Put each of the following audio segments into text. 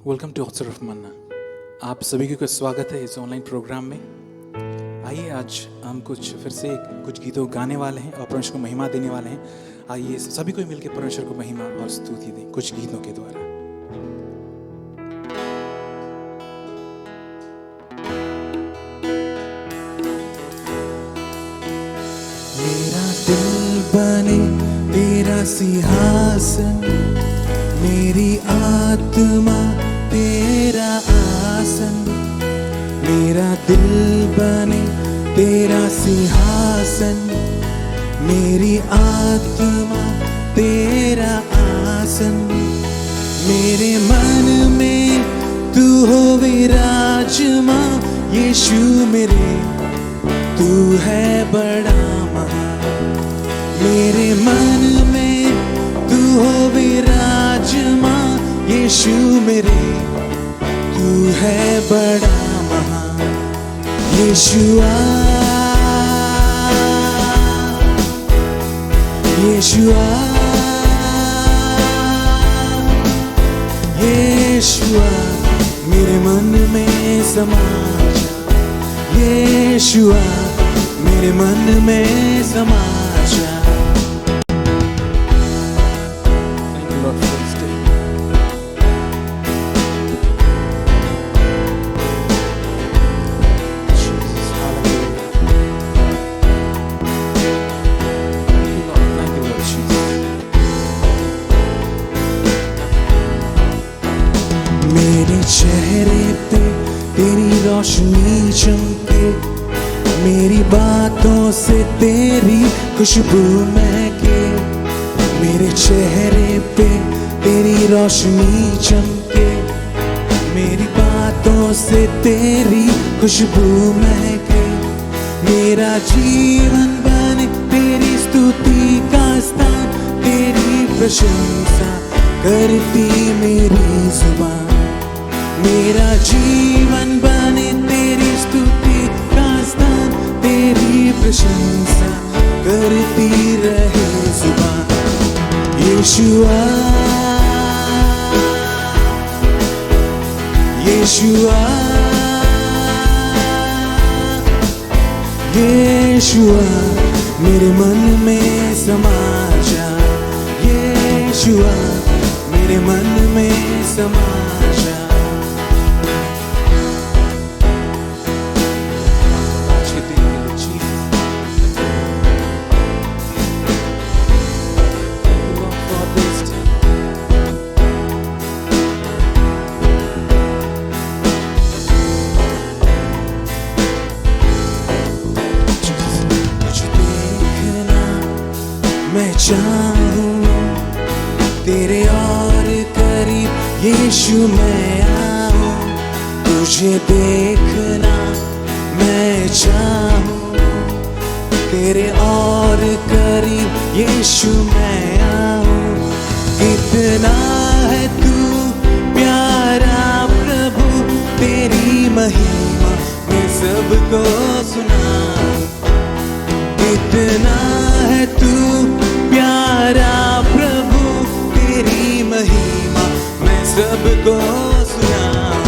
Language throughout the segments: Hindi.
वेलकम टू ऑथर ऑफ मन्ना। आप सभी को स्वागत है इस ऑनलाइन प्रोग्राम में। आइए आज हम फिर से कुछ गीतों गाने वाले हैं और परमेश्वर को महिमा देने वाले हैं। आइए सभी को मिलकर परमेश्वर को महिमा और स्तुति दें कुछ गीतों के द्वारा। मेरा दिल बने तेरा सिंहासन, मेरी आत्मा तेरा आसन। मेरा दिल बने तेरा सिंहासन, मेरी आत्मा तेरा आसन। मेरे मन में तू हो विराजमान, यीशु मेरे तू है बड़ा महान। मेरे मन में तू हो विराजमान, यीशु मेरे तू है बड़ा महान। यीशुआ यीशुआ यीशुआ मेरे मन में समा जा। यीशुआ मेरे मन में समा जा। मेरे चेहरे पे तेरी रोशनी चमके, मेरी बातों से तेरी खुशबू महके। मेरे चेहरे पे तेरी रोशनी चमके, मेरी बातों से तेरी खुशबू महके। मेरा जीवन बने तेरी स्तुति का स्थान, तेरी प्रशंसा करती मेरी जुबान। मेरा जीवन बने तेरी स्तुति का स्थान, तेरी प्रशंसा करती रहे जुबान। यीशुआ यीशुआ यीशुआ मेरे मन में समा जा। यीशुआ मेरे मन में समा जा। मैं चाहूँ तेरे और करीब यीशु मैं आऊँ। तुझे देखना मैं चाहूँ तेरे और करीब यीशु मैं आऊँ। कितना है तू प्यारा प्रभु, तेरी महिमा मैं सबको सुनाऊँ। कितना है तू प्यारा प्रभु, तेरी महिमा मैं सबको सुनाऊं।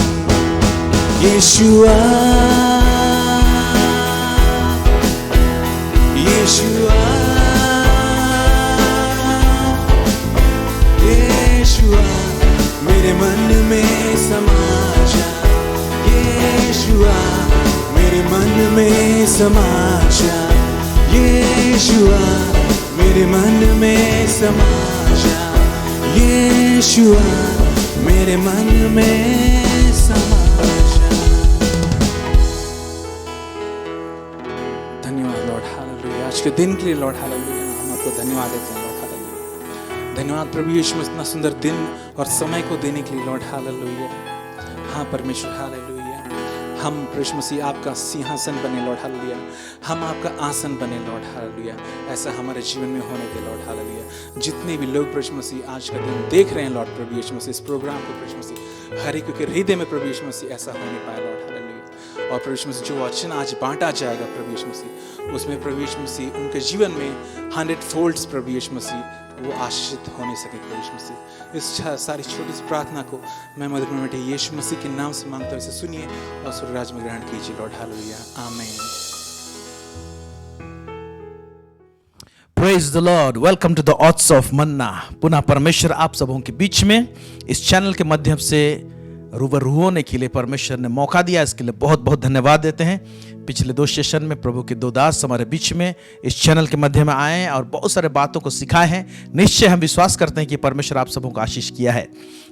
यीशुआ यीशुआ यीशुआ मेरे मन में समा जा। यीशुआ मेरे मन में समा जा। यीशुआ मेरे मन में समा जा। यीशुआ मेरे मन में समा जा। धन्यवाद लॉर्ड, हालेलुया। आज के दिन के लिए लॉर्ड हालेलुया, हम आपको धन्यवाद देते हैं लॉर्ड हालेलुया। धन्यवाद प्रभु यीशु मसीह इतना सुंदर दिन और समय को देने के लिए लॉर्ड हालेलुया। हाँ परमेश्वर हालेलुया, हम प्रभु मसीह आपका सिंहासन बने लॉर्ड हालेलुया। हम आपका आसन बने लॉर्ड हालेलुया। ऐसा हमारे जीवन में होने दे लॉर्ड हालेलुया। जितने भी लोग प्रभु मसीह आज का दिन देख रहे हैं लॉर्ड प्रभु यीशु मसीह इस प्रोग्राम को, प्रभु मसीह हर एक के हृदय में प्रभु यीशु मसीह ऐसा होने पाए लॉर्ड हालेलुया। और प्रभु यीशु मसीह जो वचन आज बांटा जाएगा प्रभु यीशु मसीह, उसमें प्रभु यीशु मसीह उनके जीवन में 100 फोल्ड्स प्रभु यीशु मसीह वो आशीषित हो नहीं सके प्रभु यीशु मसीह। इस सारी छोटी सी प्रार्थना को मैं मधुर में बेटे यीशु मसीह के नाम से मांगता हूँ, इसे सुनिए और स्वर्ग राज्य में ग्रहण कीजिए Lord. Hallelujah, amen. Praise the Lord. Welcome to the oats of manna. पुनः परमेश्वर आप सबों के बीच में इस चैनल के माध्यम से रूबरू होने के लिए परमेश्वर ने मौका दिया, इसके लिए बहुत बहुत धन्यवाद देते हैं। पिछले 2 सेशन में प्रभु के 2 दास हमारे बीच में इस चैनल के माध्यम में आए और बहुत सारे बातों को सिखाए हैं। निश्चय हम विश्वास करते हैं कि परमेश्वर आप सबों को आशीष किया है।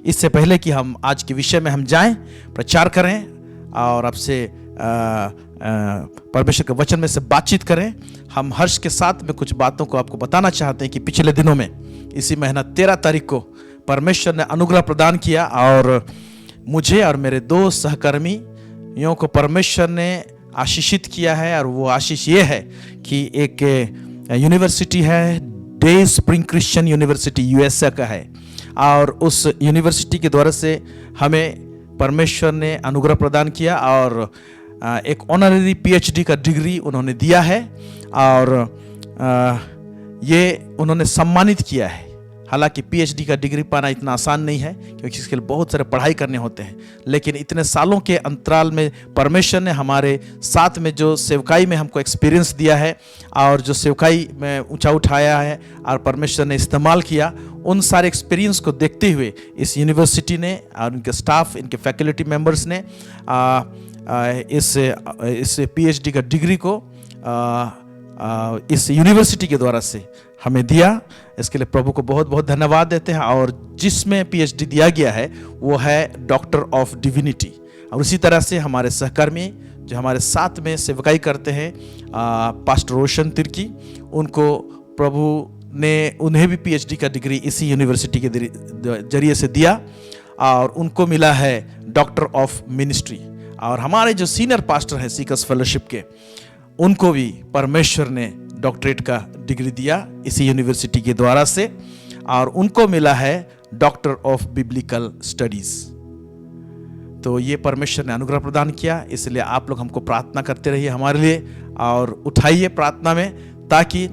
इससे पहले कि हम आज के विषय में हम जाएं, प्रचार करें और आपसे परमेश्वर के वचन में से बातचीत करें, हम हर्ष के साथ में कुछ बातों को आपको बताना चाहते हैं कि पिछले दिनों में इसी महीना 13 तारीख को परमेश्वर ने अनुग्रह प्रदान किया और मुझे और मेरे 2 सहकर्मियों को परमेश्वर ने आशीषित किया है। और वो आशीष ये है कि एक यूनिवर्सिटी है, day spring Christian university USA का है, और उस यूनिवर्सिटी के द्वारा से हमें परमेश्वर ने अनुग्रह प्रदान किया और एक ऑनररी पीएचडी का डिग्री उन्होंने दिया है और ये उन्होंने सम्मानित किया है। हालांकि पीएचडी का डिग्री पाना इतना आसान नहीं है क्योंकि इसके लिए बहुत सारे पढ़ाई करने होते हैं, लेकिन इतने सालों के अंतराल में परमेश्वर ने हमारे साथ में जो सेवकाई में हमको एक्सपीरियंस दिया है और जो सेवकाई में ऊंचा उठाया है और परमेश्वर ने इस्तेमाल किया, उन सारे एक्सपीरियंस को देखते हुए इस यूनिवर्सिटी ने और उनके स्टाफ, इनके फैकल्टी मेम्बर्स ने इस पीएचडी का डिग्री को इस यूनिवर्सिटी के द्वारा से हमें दिया। इसके लिए प्रभु को बहुत बहुत धन्यवाद देते हैं। और जिसमें पीएचडी दिया गया है वो है डॉक्टर ऑफ डिविनिटी। और उसी तरह से हमारे सहकर्मी जो हमारे साथ में सेवकाई करते हैं, पास्टर रोशन तिर्की, उनको प्रभु ने उन्हें भी पीएचडी का डिग्री इसी यूनिवर्सिटी के जरिए से दिया और उनको मिला है डॉक्टर ऑफ मिनिस्ट्री। और हमारे जो सीनियर पास्टर हैं सीकर्स फेलोशिप के, उनको भी परमेश्वर ने डॉक्टरेट का डिग्री दिया इसी यूनिवर्सिटी के द्वारा से और उनको मिला है डॉक्टर ऑफ बिब्लिकल स्टडीज। तो ये परमेश्वर ने अनुग्रह प्रदान किया, इसलिए आप लोग हमको प्रार्थना करते रहिए हमारे लिए और उठाइए प्रार्थना में, ताकि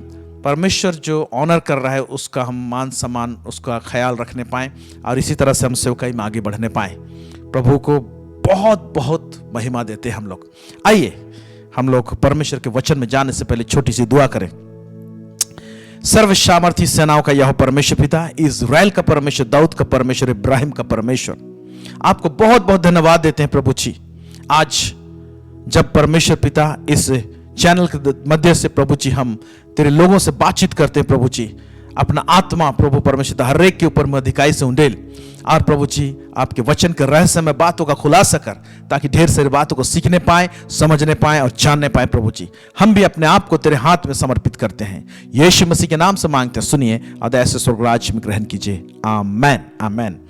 परमेश्वर जो ऑनर कर रहा है उसका हम मान सम्मान, उसका ख्याल रखने पाएँ और इसी तरह से हम सेवकाई में आगे बढ़ने पाएँ। प्रभु को बहुत बहुत महिमा देते हैं हम लोग। आइए हम लोग परमेश्वर के वचन में जाने से पहले छोटी सी दुआ करें। सर्व सामर्थी सेनाओं का यह परमेश्वर पिता, इज़राइल का परमेश्वर, दाऊद का परमेश्वर, इब्राहिम का परमेश्वर, आपको बहुत बहुत धन्यवाद देते हैं प्रभु जी। आज जब परमेश्वर पिता इस चैनल के मध्य से प्रभु जी हम तेरे लोगों से बातचीत करते हैं प्रभु जी, अपना आत्मा प्रभु परमेश्वर हर एक के ऊपर में अधिकाई से उंडेल और प्रभु जी आपके वचन के रहस्यमय बातों का खुलासा कर, ताकि ढेर सारी बातों को सीखने पाए, समझने पाए और जानने पाए। प्रभु जी हम भी अपने आप को तेरे हाथ में समर्पित करते हैं, यीशु मसीह के नाम से मांगते हैं, सुनिए और ऐसे स्वर्ग राज्य में ग्रहण कीजिए। आमेन, आमेन।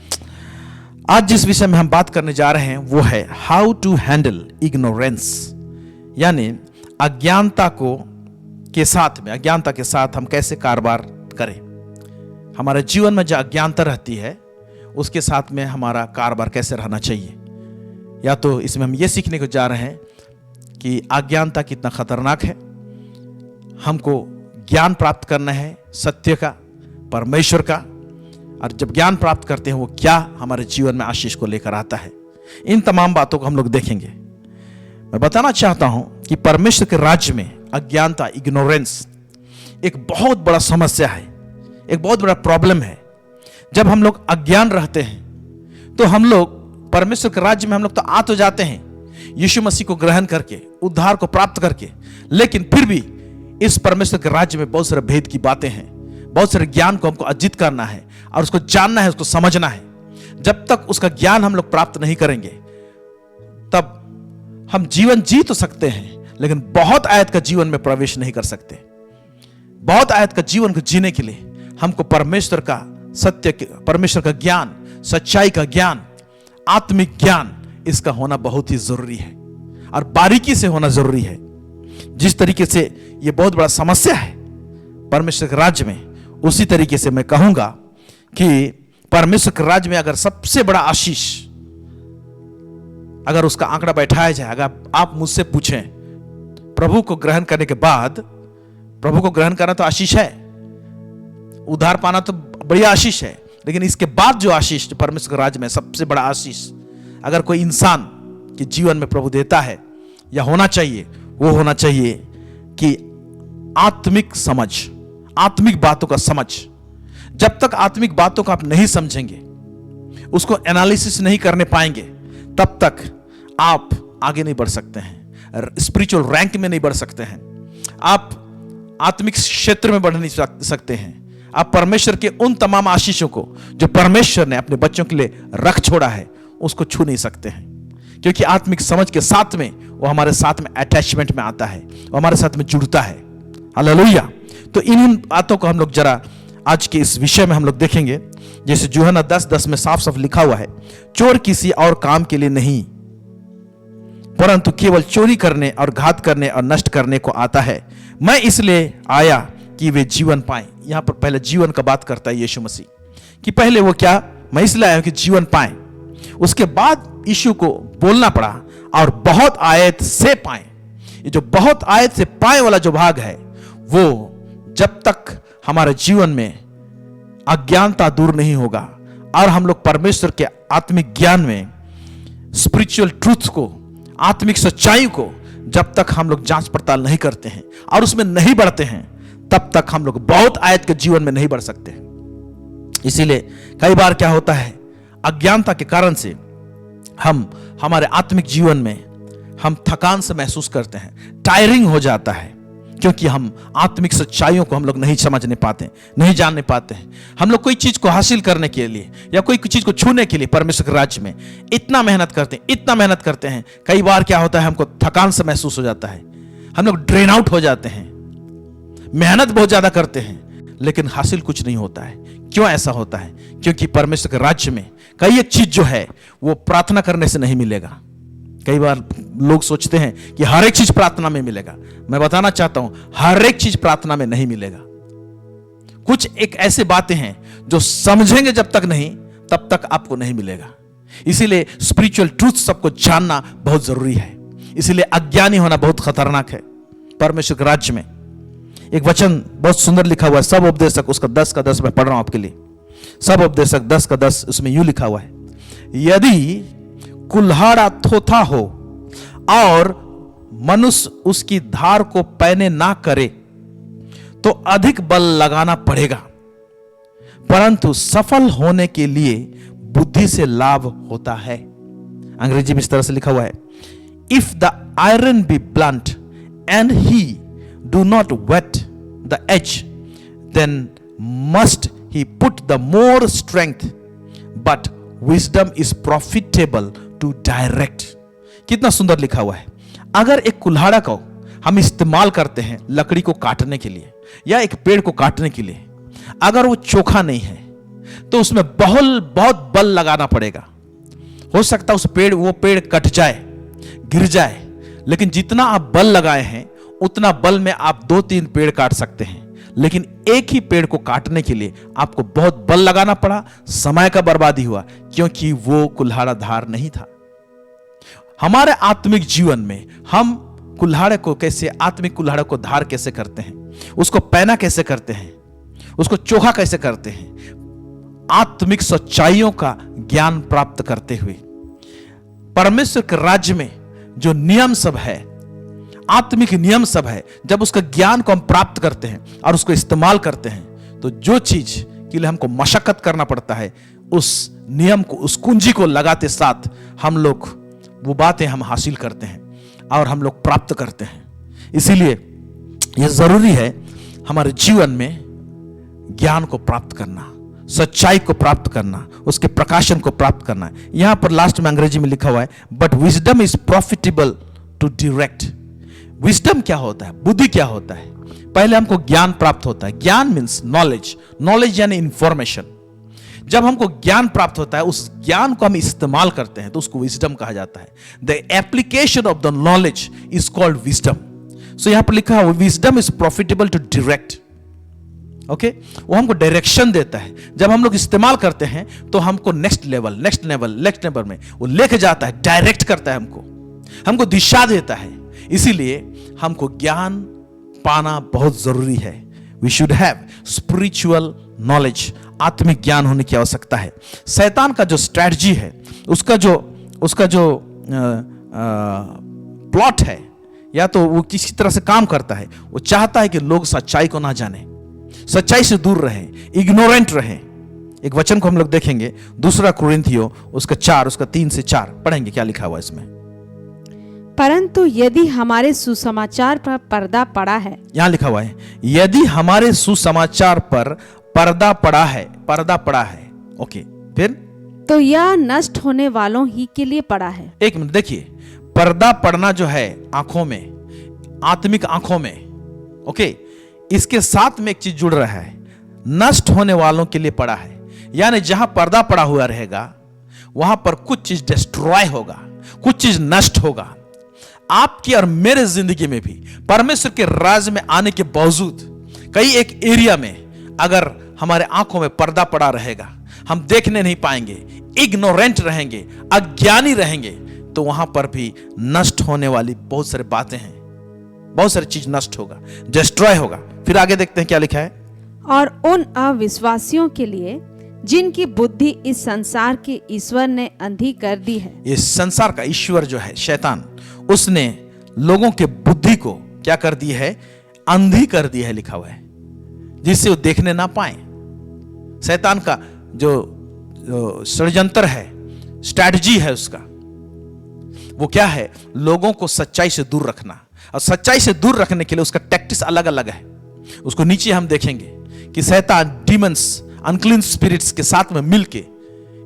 आज जिस विषय में हम बात करने जा रहे हैं वो है हाउ टू हैंडल इग्नोरेंस, यानी अज्ञानता के साथ हम कैसे कारोबार करें। हमारे जीवन में जो अज्ञानता रहती है उसके साथ में हमारा कारोबार कैसे रहना चाहिए। या तो इसमें हम ये सीखने को जा रहे हैं कि अज्ञानता कितना खतरनाक है, हमको ज्ञान प्राप्त करना है सत्य का, परमेश्वर का, और जब ज्ञान प्राप्त करते हैं वो क्या हमारे जीवन में आशीष को लेकर आता है। इन तमाम बातों को हम लोग देखेंगे। मैं बताना चाहता हूं कि परमेश्वर के राज्य में अज्ञानता, इग्नोरेंस एक बहुत बड़ा समस्या है, एक बहुत बड़ा प्रॉब्लम है। जब हम लोग अज्ञान रहते हैं तो हम लोग परमेश्वर के राज्य में हम लोग तो आ तो जाते हैं यीशु मसीह को ग्रहण करके, उद्धार को प्राप्त करके, लेकिन फिर भी इस परमेश्वर के राज्य में बहुत सारे भेद की बातें हैं, बहुत सारे ज्ञान को हमको अर्जित करना है और उसको जानना है, उसको समझना है। जब तक उसका ज्ञान हम लोग प्राप्त नहीं करेंगे तब हम जीवन जी तो सकते हैं लेकिन बहुत आयत का जीवन में प्रवेश नहीं कर सकते। बहुत आयत का जीवन को जीने के लिए हमको परमेश्वर का सत्य, परमेश्वर का ज्ञान, सच्चाई का ज्ञान, आत्मिक ज्ञान, इसका होना बहुत ही जरूरी है और बारीकी से होना जरूरी है। जिस तरीके से यह बहुत बड़ा समस्या है परमेश्वर के राज्य में, उसी तरीके से मैं कहूंगा कि परमेश्वर के राज्य में अगर सबसे बड़ा आशीष, अगर उसका आंकड़ा बैठाया जाए, अगर आप मुझसे पूछें प्रभु को ग्रहण करने के बाद, प्रभु को ग्रहण करना तो आशीष है, उद्धार पाना तो बड़ी आशीष है, लेकिन इसके बाद जो आशीष, जो परमेश्वर के राज्य में सबसे बड़ा आशीष अगर कोई इंसान के जीवन में प्रभु देता है या होना चाहिए, वो होना चाहिए कि आत्मिक समझ, आत्मिक बातों का समझ। जब तक आत्मिक बातों को आप नहीं समझेंगे, उसको एनालिसिस नहीं करने पाएंगे, तब तक आप आगे नहीं बढ़ सकते हैं, स्पिरिचुअल रैंक में नहीं बढ़ सकते हैं, आप आत्मिक क्षेत्र में बढ़ नहीं सकते हैं। आप परमेश्वर के उन तमाम आशीषों को जो परमेश्वर ने अपने बच्चों के लिए रख छोड़ा है, उसको छू नहीं सकते हैं, क्योंकि आत्मिक समझ के साथ में वो हमारे साथ में अटैचमेंट में आता है, वो हमारे साथ में जुड़ता है। हालेलुया। तो इन बातों को हम लोग जरा आज के इस विषय में हम लोग देखेंगे। जैसे यूहन्ना 10:10 में साफ साफ लिखा हुआ है, चोर किसी और काम के लिए नहीं, परंतु केवल चोरी करने और घात करने और नष्ट करने को आता है। मैं इसलिए आया कि वे जीवन पाएं। यहां पर पहले जीवन का बात करता है यीशु मसीह, कि पहले वो क्या, मैं इसलिए आया कि जीवन पाएं। उसके बाद यीशु को बोलना पड़ा और बहुत आयत से पाएं। ये जो बहुत आयत से पाए वाला जो भाग है, वो जब तक हमारे जीवन में अज्ञानता दूर नहीं होगा और हम लोग परमेश्वर के आत्मिक ज्ञान में, स्पिरिचुअल ट्रूथ को, आत्मिक सच्चाई को जब तक हम लोग जांच पड़ताल नहीं करते हैं और उसमें नहीं बढ़ते हैं, तब तक हम लोग बहुत आयत के जीवन में नहीं बढ़ सकते। इसीलिए कई बार क्या होता है, अज्ञानता के कारण से हम हमारे आत्मिक जीवन में हम थकान से महसूस करते हैं, टायरिंग हो जाता है, क्योंकि हम आत्मिक सच्चाइयों को हम लोग नहीं समझने पाते, नहीं जानने पाते हैं। हम लोग कोई चीज को हासिल करने के लिए या कोई चीज को छूने के लिए परमेश्वर के राज्य में इतना मेहनत करते हैं, इतना मेहनत करते हैं, कई बार क्या होता है, हमको थकान से महसूस हो जाता है, हम लोग ड्रेन आउट हो जाते हैं, मेहनत बहुत ज्यादा करते हैं, लेकिन हासिल कुछ नहीं होता है। क्यों ऐसा होता है? क्योंकि परमेश्वर के राज्य में कई एक चीज जो है वो प्रार्थना करने से नहीं मिलेगा। कई बार लोग सोचते हैं कि हर एक चीज प्रार्थना में मिलेगा। मैं बताना चाहता हूं, हर एक चीज प्रार्थना में नहीं मिलेगा। कुछ एक ऐसे बातें हैं जो समझेंगे जब तक नहीं, तब तक आपको नहीं मिलेगा। इसीलिए स्पिरिचुअल ट्रूथ सबको जानना बहुत जरूरी है। इसीलिए अज्ञानी होना बहुत खतरनाक है। परमेश्वर के राज्य में एक वचन बहुत सुंदर लिखा हुआ है, सब उपदेशक उसका 10:10 में पढ़ रहा हूं आपके लिए। सब उपदेशक 10:10 उसमें यूं लिखा हुआ है, यदि कुल्हाड़ा थोथा हो और मनुष्य उसकी धार को पैने ना करे तो अधिक बल लगाना पड़ेगा, परंतु सफल होने के लिए बुद्धि से लाभ होता है। अंग्रेजी में इस तरह से लिखा हुआ है, if the iron be blunt and he do not whet the edge, then must he put the more strength, but wisdom is profitable to direct. कितना सुंदर लिखा हुआ है। अगर एक कुल्हाड़ा को हम इस्तेमाल करते हैं लकड़ी को काटने के लिए या एक पेड़ को काटने के लिए, अगर वो चोखा नहीं है तो उसमें बहुत बल लगाना पड़ेगा। हो सकता है वो पेड़ कट जाए, गिर जाए, लेकिन जितना आप बल लगाए हैं उतना बल में आप 2-3 पेड़ काट सकते हैं। लेकिन एक ही पेड़ को काटने के लिए आपको बहुत बल लगाना पड़ा, समय का बर्बादी हुआ, क्योंकि वो कुल्हाड़ा धार नहीं था। हमारे आत्मिक जीवन में हम कुल्हाड़े को कैसे, आत्मिक कुल्हाड़े को धार कैसे करते हैं, उसको पैना कैसे करते हैं, उसको चोखा कैसे करते हैं? आत्मिक सच्चाइयों का ज्ञान प्राप्त करते हुए। परमेश्वर के राज्य में जो नियम सब है, आत्मिक नियम सब है, जब उसका ज्ञान को हम प्राप्त करते हैं और उसको इस्तेमाल करते हैं, तो जो चीज के लिए हमको मशक्कत करना पड़ता है, उस नियम को, उस कुंजी को लगाते साथ हम लोग वो बातें हम हासिल करते हैं और हम लोग प्राप्त करते हैं। इसीलिए यह जरूरी है हमारे जीवन में ज्ञान को प्राप्त करना, सच्चाई को प्राप्त करना, उसके प्रकाशन को प्राप्त करना। यहां पर लास्ट में अंग्रेजी में लिखा हुआ है, but wisdom is profitable to direct. Wisdom क्या होता है, बुद्धि क्या होता है? पहले हमको ज्ञान प्राप्त होता है। ज्ञान मीन्स नॉलेज, नॉलेज यानी इंफॉर्मेशन। जब हमको ज्ञान प्राप्त होता है, उस ज्ञान को हम इस्तेमाल करते हैं तो उसको विजडम कहा जाता है। The application of the knowledge is called wisdom. So यहां पर लिखा है wisdom is profitable to direct. Okay, वो हमको डायरेक्शन देता है। जब हम लोग इस्तेमाल करते हैं तो हमको नेक्स्ट लेवल में वो लेके जाता है, डायरेक्ट करता है, हमको दिशा देता है। इसीलिए हमको ज्ञान पाना बहुत जरूरी है। We should have spiritual knowledge, आत्मिक ज्ञान होने की आवश्यकता है। शैतान का जो स्ट्रैटेजी है, उसका जो प्लॉट है, या तो वो किसी तरह से काम करता है, वो चाहता है कि लोग सच्चाई को ना जाने, सच्चाई से दूर रहे, इग्नोरेंट रहे। एक वचन को हम लोग देखेंगे, 2 कुरिन्थियों उसका 4, उसका 3 से 4 पढ़ेंगे, क्या लिखा हुआ है इसमें। परंतु यदि हमारे सुसमाचार पर पर्दा पड़ा है, यहां लिखा हुआ है यदि हमारे सुसमाचार पर पर्दा पड़ा है। ओके, फिर तो यह नष्ट होने वालों ही के लिए पड़ा है। एक मिनट देखिए, पर्दा पड़ना जो है आंखों में, आत्मिक आंखों में, ओके, इसके साथ में एक चीज जुड़ रहा है, नष्ट होने वालों के लिए पड़ा है। यानी जहां पर्दा पड़ा हुआ रहेगा वहां पर कुछ चीज डिस्ट्रॉय होगा, कुछ चीज नष्ट होगा। आपकी और मेरे जिंदगी में भी परमेश्वर के राज में आने के बावजूद कई एक एरिया में अगर हमारे आंखों में पर्दा पड़ा रहेगा, हम देखने नहीं पाएंगे, इग्नोरेंट रहेंगे, अज्ञानी रहेंगे, तो वहां पर भी नष्ट होने वाली बहुत सारी बातें हैं, बहुत सारी चीज नष्ट होगा, डिस्ट्रॉय होगा। फिर आगे देखते हैं क्या लिखा है। और उन अविश्वासियों के लिए जिनकी बुद्धि इस संसार के ईश्वर ने अंधी कर दी है। इस संसार का ईश्वर जो है शैतान, उसने लोगों के बुद्धि को क्या कर दी है, अंधी कर दी है, लिखा हुआ है, जिससे वो देखने ना पाए। शैतान का जो षड्यंत्र है, स्ट्रैटेजी है उसका, वो क्या है, लोगों को सच्चाई से दूर रखना। और सच्चाई से दूर रखने के लिए उसका टैक्टिक्स अलग अलग है। उसको नीचे हम देखेंगे कि शैतान डीमंस, अनक्लीन स्पिरिट्स के साथ में मिलके,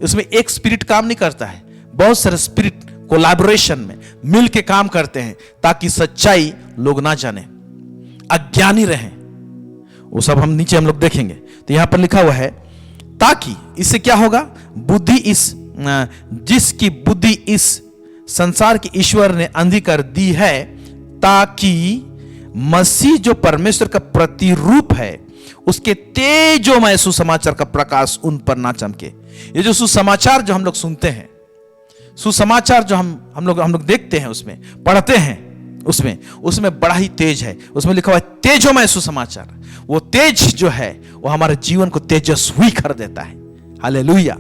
उसमें एक स्पिरिट काम नहीं करता है, बहुत सारे स्पिरिट कोलैबोरेशन में मिलके काम करते हैं ताकि सच्चाई लोग ना जाने, अज्ञानी रहें। वो सब हम नीचे हम लोग देखेंगे। तो यहां पर लिखा हुआ है, ताकि इससे क्या होगा, बुद्धि जिसकी बुद्धि इस संसार के ईश्वर ने अंधी कर दी है, ताकि मसीह जो परमेश्वर का प्रतिरूप है उसके तेजोमय सुसमाचार का प्रकाश उन पर ना चमके। ये जो सुसमाचार जो हम लोग सुनते हैं, सुसमाचार जो हम लोग देखते हैं, उसमें पढ़ते हैं, उसमें बड़ा ही तेज है। उसमें लिखा हुआ है तेजोमय सुसमाचार। वो तेज जो है वो हमारे जीवन को तेजस्वी कर देता है। हालेलुया।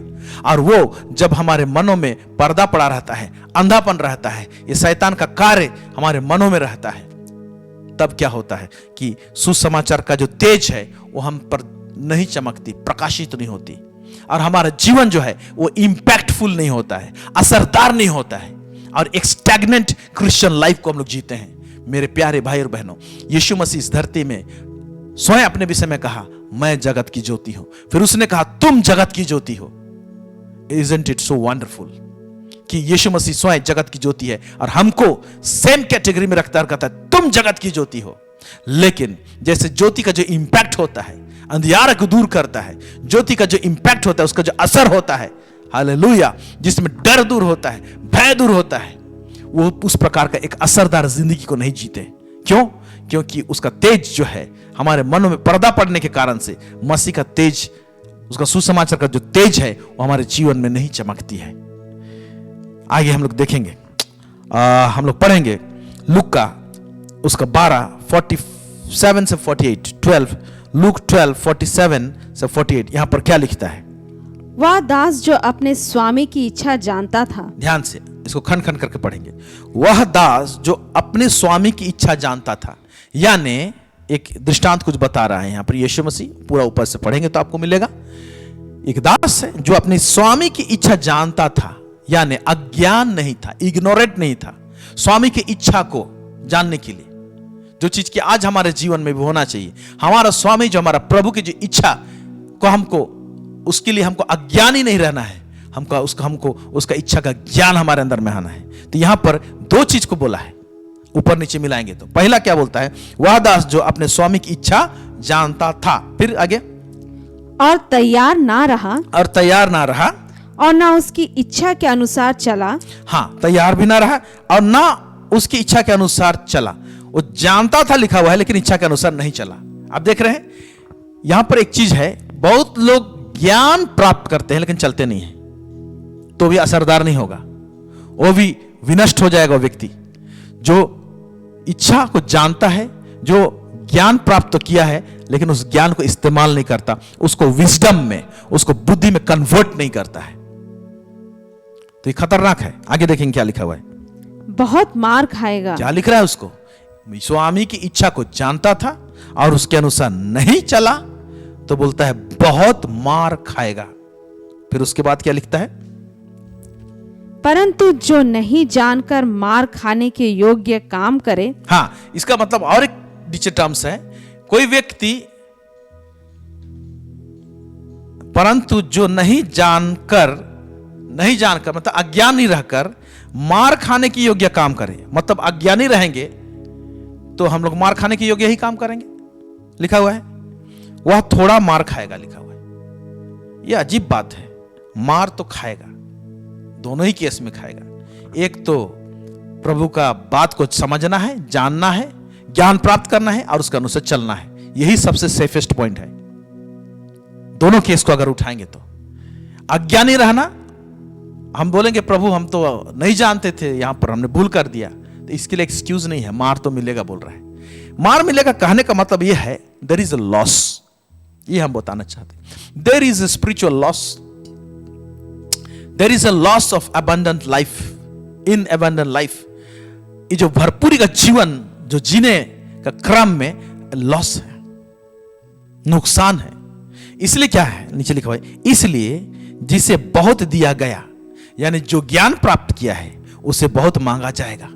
और वो जब हमारे मनों में पर्दा पड़ा रहता है, अंधापन रहता है, ये शैतान का कार्य हमारे मनों में रहता है, तब क्या होता है कि सुसमाचार का जो तेज है वो हम पर नहीं चमकती, प्रकाशित नहीं होती, और हमारा जीवन जो है वो इंपैक्टफुल नहीं होता है, असरदार नहीं होता है, और एक स्टैग्नेंट क्रिश्चियन लाइफ को हम लोग जीते हैं। मेरे प्यारे भाई और बहनों, यीशु मसीह इस धरती में स्वयं अपने विषय में कहा, मैं जगत की ज्योति हूं। फिर उसने कहा, तुम जगत की ज्योति हो। Isn't it so wonderful कि यीशु मसीह स्वयं जगत की ज्योति है और हमको सेम कैटेगरी में रखता कहता है, तुम जगत की ज्योति हो। लेकिन जैसे ज्योति का जो इंपैक्ट होता है, अंधियारे को दूर करता है, ज्योति का जो इंपैक्ट होता है, उसका जो असर होता है, हालेलुया, जिसमें डर दूर होता है, भय दूर होता है, वो उस प्रकार का एक असरदार जिंदगी को नहीं जीते। क्यों? क्योंकि उसका तेज जो है हमारे मनों में पर्दा पड़ने के कारण से मसीह का तेज, उसका सुसमाचार का जो तेज है वो हमारे जीवन में नहीं चमकती है। आगे हम लोग देखेंगे, हम लोग पढ़ेंगे लूका उसका 12:47 से 48, 12 लूक 12:47 से 48। यहां पर क्या लिखता है? वह दास जो अपने स्वामी की इच्छा जानता था। ध्यान से इसको खंड खंड करके पढ़ेंगे। वह दास जो अपने स्वामी की इच्छा जानता था, यानी एक दृष्टांत कुछ बता रहा है यहां पर यीशु मसीह, पूरा ऊपर से पढ़ेंगे तो आपको मिलेगा। एक दास है जो अपने स्वामी की इच्छा जानता था, यानी अज्ञान नहीं था, इग्नोरेंट नहीं था, स्वामी की इच्छा को जानने के लिए, जो चीज की आज हमारे जीवन में भी होना चाहिए। हमारा स्वामी जो हमारा प्रभु की जो इच्छा को, हमको उसके लिए हमको अज्ञानी नहीं रहना है, हमको उसका इच्छा का ज्ञान हमारे अंदर में आना है। तो यहां पर दो चीज को बोला है, ऊपर नीचे मिलाएंगे तो पहला क्या बोलता है? वह दास जो अपने स्वामी की इच्छा जानता था। फिर आगे, और तैयार ना रहा और ना उसकी इच्छा के अनुसार चला। हाँ, तैयार भी ना रहा और ना उसकी इच्छा के अनुसार चला। वो जानता था लिखा हुआ है, लेकिन इच्छा के अनुसार नहीं चला। आप देख रहे हैं यहां पर एक चीज है, बहुत लोग ज्ञान प्राप्त करते हैं लेकिन चलते नहीं है, तो भी असरदार नहीं होगा, वो भी विनष्ट हो जाएगा। व्यक्ति जो इच्छा को जानता है, जो ज्ञान प्राप्त तो किया है लेकिन उस ज्ञान को इस्तेमाल नहीं करता, उसको विजडम में, उसको बुद्धि में कन्वर्ट नहीं करता है, तो ये खतरनाक है। आगे देखेंगे क्या लिखा हुआ है। बहुत मार खाएगा। क्या लिख रहा है उसको? स्वामी की इच्छा को जानता था और उसके अनुसार नहीं चला तो बोलता है बहुत मार खाएगा। फिर उसके बाद क्या लिखता है? परंतु जो नहीं जानकर मार खाने के योग्य काम करे। हाँ, इसका मतलब और एक नीचे टर्म्स है, कोई व्यक्ति परंतु जो नहीं जानकर मतलब अज्ञानी रहकर मार खाने की योग्य काम करे, मतलब अज्ञानी रहेंगे तो हम लोग मार खाने के योग्य ही काम करेंगे, लिखा हुआ है, वह थोड़ा मार खाएगा, लिखा हुआ है। यह अजीब बात है, मार तो खाएगा, दोनों ही केस में खाएगा। एक तो प्रभु का बात को समझना है, जानना है, ज्ञान प्राप्त करना है और उसके अनुसार चलना है, यही सबसे सेफेस्ट पॉइंट है। दोनों केस को अगर उठाएंगे तो अज्ञानी रहना, हम बोलेंगे प्रभु हम तो नहीं जानते थे, यहां पर हमने भूल कर दिया, तो इसके लिए एक्सक्यूज नहीं है, मार तो मिलेगा बोल रहा है। मार मिलेगा कहने का मतलब यह है देयर इज अ लॉस, ये हम बताना चाहते हैं। There is a spiritual loss, there is a loss of abundant life, in abundant life. ये जो भरपूरी का जीवन जो जीने का क्रम में लॉस है, नुकसान है। इसलिए क्या है, नीचे लिखा हुआ है, इसलिए जिसे बहुत दिया गया, यानी जो ज्ञान प्राप्त किया है उसे बहुत मांगा जाएगा।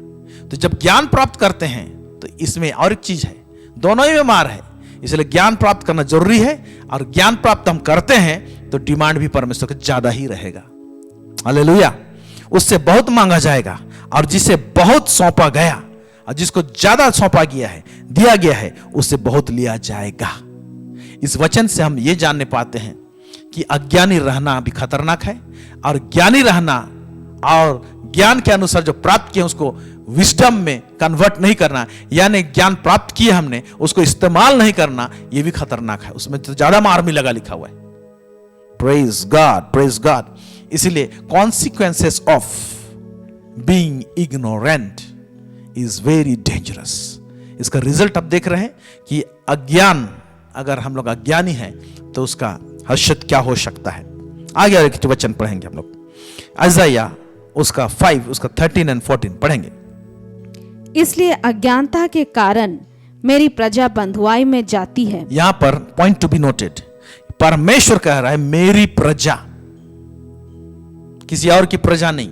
तो जब ज्ञान प्राप्त करते हैं तो इसमें और एक चीज है, दोनों ही में मार है, इसलिए ज्ञान प्राप्त करना जरूरी है और ज्ञान प्राप्त हम करते हैं तो डिमांड भी परमेश्वर का ज्यादा ही रहेगा। हालेलुया। उससे बहुत मांगा जाएगा और जिसे बहुत सौंपा गया और जिसको ज्यादा सौंपा गया है, दिया गया है, उससे बहुत लिया जाएगा। इस वचन से हम ये जानने पाते हैं कि अज्ञानी रहना भी खतरनाक है और ज्ञानी रहना और ज्ञान के अनुसार जो प्राप्त किया उसको विजडम में कन्वर्ट नहीं करना, यानी ज्ञान प्राप्त किए हमने उसको इस्तेमाल नहीं करना, यह भी खतरनाक है। उसमें तो ज्यादा मार मिलेगा, लिखा हुआ है। Praise God, praise God. इसलिए consequences of being ignorant is very dangerous. इसका रिजल्ट आप देख रहे हैं कि अज्ञान, अगर हम लोग अज्ञानी हैं तो उसका हर्षित क्या हो सकता है। आगे एक वचन पढ़ेंगे हम लोग, इज़ाइया उसका 5 उसका 13 और 14 पढ़ेंगे। इसलिए अज्ञानता के कारण मेरी प्रजा बंधुआई में जाती है। यहां पर पॉइंट टू बी नोटेड, परमेश्वर कह रहा है मेरी प्रजा, किसी और की प्रजा नहीं,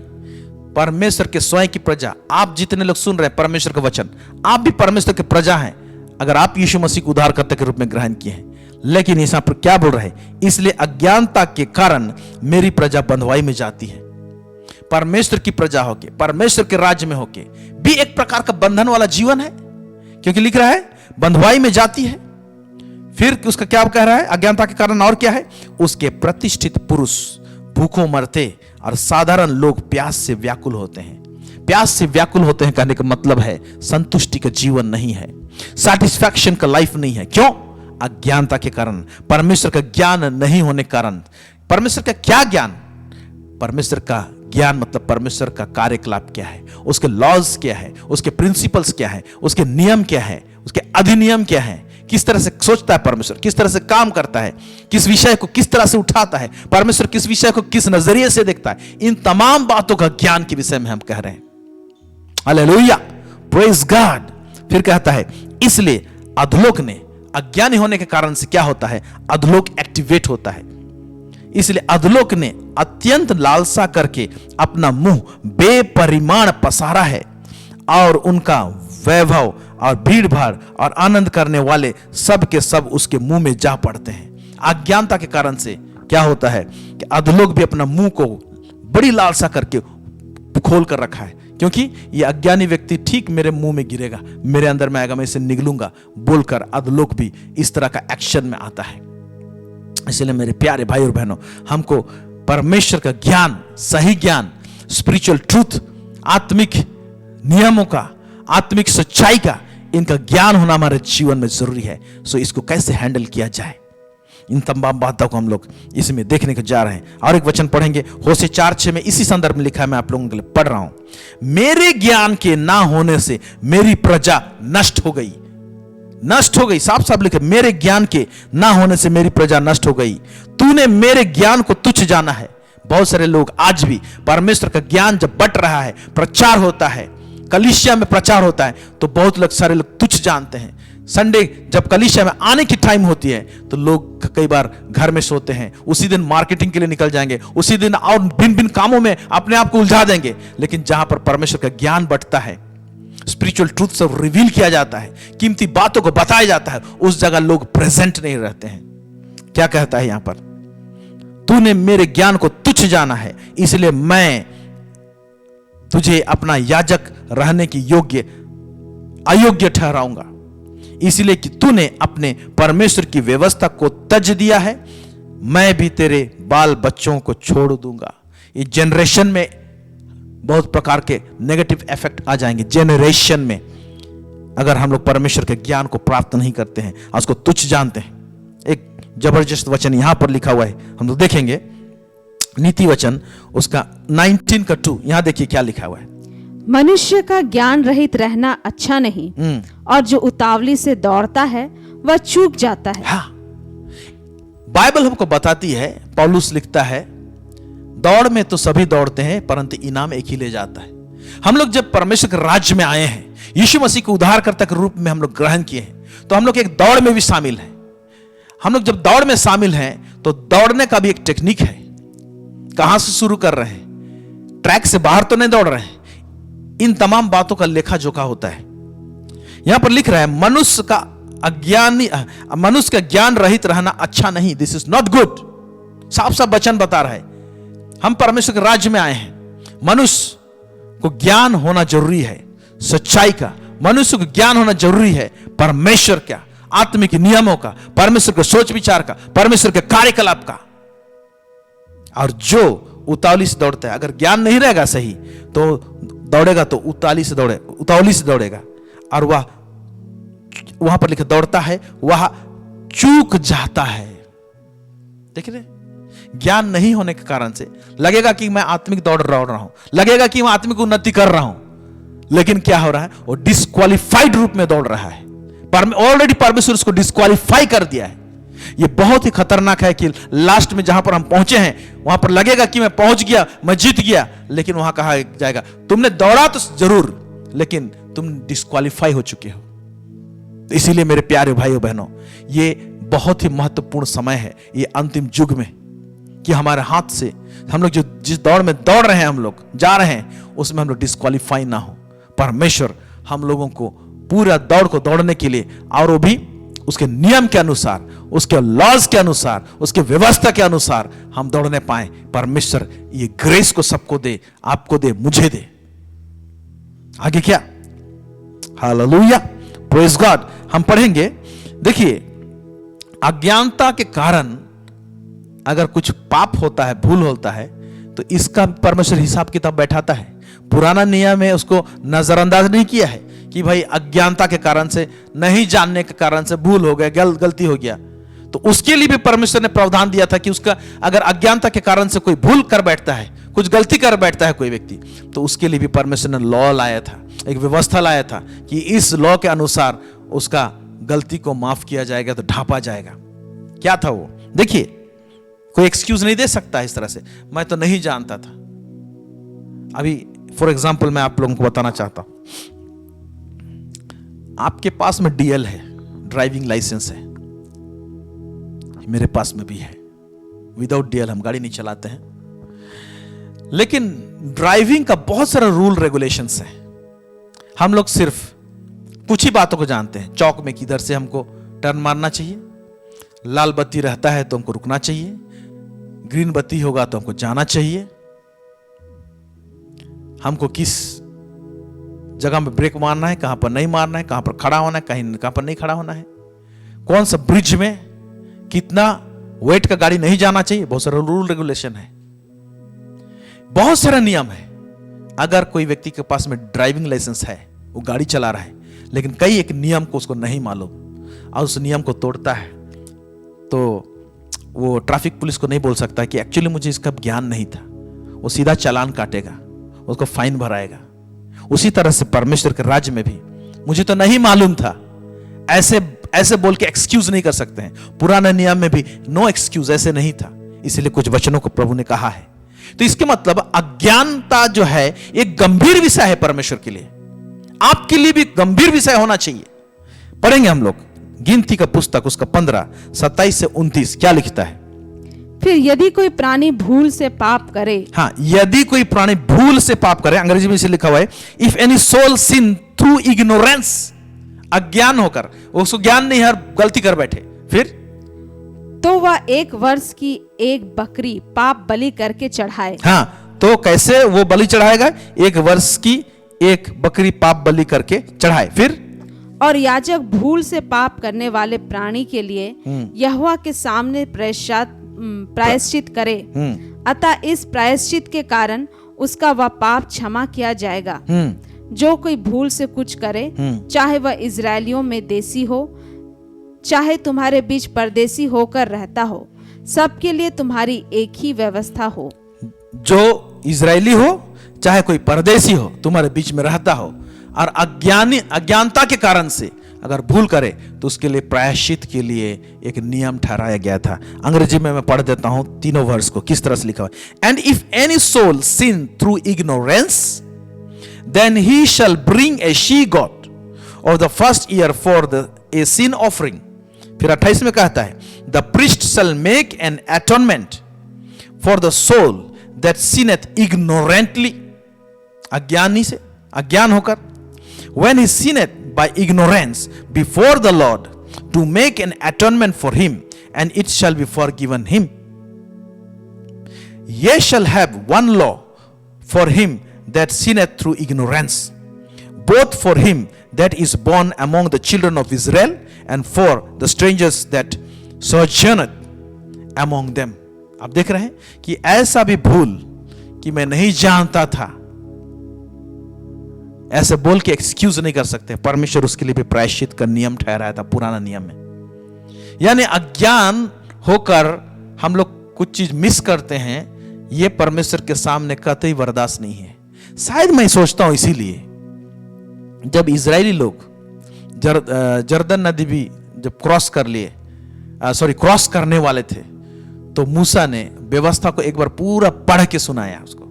परमेश्वर के स्वयं की प्रजा। आप जितने लोग सुन रहे हैं परमेश्वर का वचन, आप भी परमेश्वर की प्रजा हैं अगर आप यीशु मसीह को उद्धारकर्ता के रूप में ग्रहण किए हैं। लेकिन यहां पर क्या बोल रहे हैं, इसलिए अज्ञानता के कारण मेरी प्रजा बंधुआई में जाती है। परमेश्वर की प्रजा होके, परमेश्वर के राज्य में होके भी एक प्रकार का बंधन वाला जीवन है, क्योंकि लिख रहा है बंधुआई में जाती है। फिर उसका क्या कह रहा है, अज्ञानता के कारण और क्या है, उसके प्रतिष्ठित पुरुष भूखों मरते और साधारण लोग प्यास से व्याकुल होते हैं। प्यास से व्याकुल होते हैं कहने का मतलब है संतुष्टि का जीवन नहीं है, सैटिस्फैक्शन का लाइफ नहीं है। क्यों? अज्ञानता के कारण, परमेश्वर का ज्ञान नहीं होने के कारण। परमेश्वर का क्या ज्ञान? परमेश्वर का ज्ञान मतलब परमेश्वर का कार्यकलाप क्या है, उसके लॉज क्या है, उसके प्रिंसिपल्स क्या है, उसके नियम क्या है, उसके अधिनियम क्या है, किस तरह से सोचता है परमेश्वर, किस तरह से काम करता है, किस विषय को किस तरह से उठाता है, परमेश्वर किस विषय को किस नजरिए से देखता है, इन तमाम बातों का ज्ञान के विषय में हम कह रहे हैं। Hallelujah, praise God. फिर कहता है इसलिए अधोलोक ने, अज्ञानी होने के कारण से क्या होता है, अधोलोक एक्टिवेट होता है। इसलिए अधोलोक ने अत्यंत लालसा करके अपना मुंह बेपरिमाण पसारा है और उनका वैभव और भीड़ भाड़ और आनंद करने वाले सब के सब उसके मुंह में जा पड़ते हैं। अज्ञानता के कारण से क्या होता है कि अधोलोक भी अपना मुंह को बड़ी लालसा करके खोल कर रखा है, क्योंकि ये अज्ञानी व्यक्ति ठीक मेरे मुंह में गिरेगा, मेरे अंदर में आएगा, मैं इसे निगलूंगा बोलकर अधोलोक भी इस तरह का एक्शन में आता है। इसलिए मेरे प्यारे भाई और बहनों, हमको परमेश्वर का ज्ञान, सही ज्ञान, स्पिरिचुअल ट्रूथ, आत्मिक नियमों का, आत्मिक सच्चाई का, इनका ज्ञान होना हमारे जीवन में जरूरी है। सो इसको कैसे हैंडल किया जाए, इन तमाम बातों को हम लोग इसमें देखने को जा रहे हैं। और एक वचन पढ़ेंगे होशे 4:6 में, इसी संदर्भ में लिखा है, मैं आप लोगों के लिए पढ़ रहा हूं। मेरे ज्ञान के ना होने से मेरी प्रजा नष्ट हो गई। नष्ट हो गई। साफ साफ लिखे, मेरे ज्ञान के ना होने से मेरी प्रजा नष्ट हो गई। तूने मेरे ज्ञान को तुच्छ जाना है। बहुत सारे लोग आज भी परमेश्वर का ज्ञान जब बट रहा है, प्रचार होता है, कलीसिया में प्रचार होता है, तो बहुत लोग सारे लोग तुच्छ जानते हैं। संडे जब कलीसिया में आने की टाइम होती है तो लोग कई बार घर में सोते हैं, उसी दिन मार्केटिंग के लिए निकल जाएंगे, उसी दिन और भिन्न भिन्न कामों में अपने आप को उलझा देंगे। लेकिन जहां पर परमेश्वर का ज्ञान बंटता है, स्पिरिचुअल ट्रूथ सब रिवील किया जाता है, कीमती बातों को बताया जाता है, उस जगह लोग प्रेजेंट नहीं रहते हैं। क्या कहता है यहां पर? तूने मेरे ज्ञान को तुच्छ जाना है, इसलिए मैं तुझे अपना याजक रहने की अयोग्य ठहराऊंगा, इसलिए कि तूने अपने परमेश्वर की व्यवस्था को तज दिया है। मैं भी तेरे बाल बच्चों को छोड़ दूंगा। ये जनरेशन में बहुत प्रकार के नेगेटिव इफेक्ट आ जाएंगे। जनरेशन में अगर हम लोग परमेश्वर के ज्ञान को प्राप्त नहीं करते हैं और उसको तुच्छ जानते हैं। एक जबरदस्त वचन यहां पर लिखा हुआ है, हम लोग देखेंगे, नीति वचन उसका 19:2। यहां देखिए क्या लिखा हुआ है। मनुष्य का ज्ञान रहित रहना अच्छा नहीं, और जो उतावली से दौड़ता है वह चूक जाता है। हाँ, बाइबल हमको बताती है, पौलुस लिखता है, दौड़ में तो सभी दौड़ते हैं परंतु इनाम एक ही ले जाता है। हम लोग जब परमेश्वर के राज्य में आए हैं, यीशु मसीह को उद्धारकर्ता के रूप में हम लोग ग्रहण किए हैं, तो हम लोग एक दौड़ में भी शामिल हैं। हम लोग जब दौड़ में शामिल हैं तो दौड़ने का भी एक टेक्निक है। कहां से शुरू कर रहे हैं? ट्रैक से बाहर तो नहीं दौड़ रहे हैं। इन तमाम बातों का लेखा जोखा होता है। यहां पर लिख रहा है, मनुष्य का ज्ञान रहित रहना अच्छा नहीं, दिस इज नॉट गुड। साफ साफ वचन बता रहा है। हम परमेश्वर के राज्य में आए हैं, मनुष्य को ज्ञान होना जरूरी है, सच्चाई का। मनुष्य को ज्ञान होना जरूरी है परमेश्वर का, आत्मिक नियमों का, परमेश्वर के सोच विचार का, परमेश्वर के कार्यकलाप का। और जो उतावली से दौड़ता है, अगर ज्ञान नहीं रहेगा सही तो दौड़ेगा तो उतावली से दौड़ेगा, और वह वहां पर लिखा दौड़ता है, वह चूक जाता है। देख रहे, ज्ञान नहीं होने के कारण से लगेगा कि मैं आत्मिक दौड़ रहा हूं, लगेगा कि मैं आत्मिक उन्नति कर रहा हूं, लेकिन क्या हो रहा है? वो डिस्क्वालिफाइड रूप में दौड़ रहा है। ऑलरेडी परमेश्वर उसको डिस्क्वालिफाई कर दिया है। ये बहुत ही खतरनाक है कि लास्ट में जहां पर हम पहुंचे हैं वहां पर लगेगा कि मैं पहुंच गया, मैं जीत गया, लेकिन वहां कहा जाएगा तुमने दौड़ा तो जरूर, लेकिन तुम डिस्क्वालीफाई हो चुके हो। तो इसीलिए मेरे प्यारे भाइयों बहनों, ये बहुत ही महत्वपूर्ण समय है, ये अंतिम युग में, कि हमारे हाथ से हम लोग जिस दौड़ में दौड़ रहे हैं, हम लोग जा रहे हैं, उसमें हम लोग डिस्क्वालीफाई ना हो। परमेश्वर हम लोगों को पूरा दौड़ को दौड़ने के लिए, और वो भी उसके नियम के अनुसार, उसके लॉज के अनुसार, उसके व्यवस्था के अनुसार हम दौड़ने पाए। परमेश्वर ये ग्रेस को सबको दे, आपको दे, मुझे दे। आगे क्या? Hallelujah, praise God. हम पढ़ेंगे, देखिए, अज्ञानता के कारण अगर कुछ पाप होता है, भूल होता है, तो इसका परमेश्वर हिसाब किताब बैठाता है। पुराना नियम है, उसको नजरअंदाज नहीं किया है कि भाई अज्ञानता के कारण से, नहीं जानने के कारण से भूल हो गया, गलती हो गया, तो उसके लिए भी परमेश्वर ने प्रावधान दिया था कि उसका अगर अज्ञानता के कारण से कोई भूल कर बैठता है, कुछ गलती कर बैठता है कोई व्यक्ति, तो उसके लिए भी परमेश्वर ने लॉ लाया था, एक व्यवस्था लाया था कि इस लॉ के अनुसार उसका गलती को माफ किया जाएगा, तो ढांपा जाएगा। क्या था वो? देखिए, कोई एक्सक्यूज नहीं दे सकता इस तरह से, मैं तो नहीं जानता था। अभी फॉर एग्जाम्पल मैं आप लोगों को बताना चाहता हूं, आपके पास में डीएल है, ड्राइविंग लाइसेंस है, मेरे पास में भी है। विदाउट डीएल हम गाड़ी नहीं चलाते हैं, लेकिन ड्राइविंग का बहुत सारा रूल रेगुलेशंस है। हम लोग सिर्फ कुछ ही बातों को जानते हैं। चौक में किधर से हमको टर्न मारना चाहिए, लाल बत्ती रहता है तो हमको रुकना चाहिए, ग्रीन बत्ती होगा तो हमको जाना चाहिए, हमको किस जगह में ब्रेक मारना है, कहां पर नहीं मारना है, कहां पर खड़ा होना है, कहां पर नहीं खड़ा होना है, कौन सा ब्रिज में कितना वेट का गाड़ी नहीं जाना चाहिए। बहुत सारा रूल रेगुलेशन है, बहुत सारा नियम है। अगर कोई व्यक्ति के पास में ड्राइविंग लाइसेंस है, वो गाड़ी चला रहा है, लेकिन कई एक नियम को उसको नहीं मालूम और उस नियम को तोड़ता है, तो वो ट्रैफिक पुलिस को नहीं बोल सकता कि एक्चुअली मुझे इसका ज्ञान नहीं था। वो सीधा चालान काटेगा, उसको फाइन भराएगा। उसी तरह से परमेश्वर के राज्य में भी मुझे तो नहीं मालूम था, ऐसे ऐसे बोल के एक्सक्यूज नहीं कर सकते हैं। पुराने नियम में भी नो एक्सक्यूज ऐसे नहीं था, इसलिए कुछ वचनों को प्रभु ने कहा है। तो इसके मतलब अज्ञानता जो है एक गंभीर विषय है परमेश्वर के लिए, आपके लिए भी गंभीर विषय होना चाहिए। पढ़ेंगे हम लोग गिनती का पुस्तक उसका 15, 27 से 29 क्या लिखता है। फिर यदि कोई प्राणी भूल से पाप करे, हाँ, यदि कोई प्राणी भूल से पाप करे, अंग्रेजी में इसे लिखा हुआ है if any soul sin through ignorance, अज्ञान होकर, उसको ज्ञान नहीं है और गलती कर बैठे, फिर तो वह 1 वर्ष की एक बकरी पाप बलि करके चढ़ाए। हाँ, तो कैसे वो बलि चढ़ाएगा? 1 वर्ष की एक बकरी पाप बलि करके चढ़ाए, फिर और याजक भूल से पाप करने वाले प्राणी के लिए यहोवा के सामने प्रायश्चित करे। अतः इस प्रायश्चित के कारण उसका वह पाप क्षमा किया जाएगा। जो कोई भूल से कुछ करे, चाहे वह इजरायलियों में देसी हो, चाहे तुम्हारे बीच परदेसी होकर रहता हो, सबके लिए तुम्हारी एक ही व्यवस्था हो। जो इजरायली हो चाहे कोई परदेसी हो, तुम्हारे बीच में रहता हो, और अज्ञानता के कारण से अगर भूल करे तो उसके लिए प्रायश्चित के लिए एक नियम ठहराया गया था। अंग्रेजी में मैं पढ़ देता हूं तीनों वर्ष को, किस तरह से लिखा हुआ है। And if any soul sin through ignorance, then he shall bring a she goat of the first year for a sin offering. फिर 28 में कहता है the priest shall make an atonement for the soul that sinneth ignorantly, अज्ञानी से, अज्ञान होकर, when he sinneth by ignorance before the Lord, to make an atonement for him, and it shall be forgiven him. Ye shall have one law for him that sinneth through ignorance, both for him that is born among the children of Israel, and for the strangers that sojourneth among them. आप देख रहे हैं कि ऐसा भी भूल कि मैं नहीं जानता था, ऐसे बोल के एक्सक्यूज नहीं कर सकते। परमेश्वर उसके लिए भी प्रायश्चित का नियम ठहराया था पुराना नियम में। यानी अज्ञान होकर हम लोग कुछ चीज मिस करते हैं, यह परमेश्वर के सामने कतई बर्दाश्त नहीं है। शायद मैं सोचता हूं इसीलिए जब इजरायली लोग जर्दन नदी भी जब क्रॉस करने वाले थे, तो मूसा ने व्यवस्था को एक बार पूरा पढ़ के सुनाया उसको।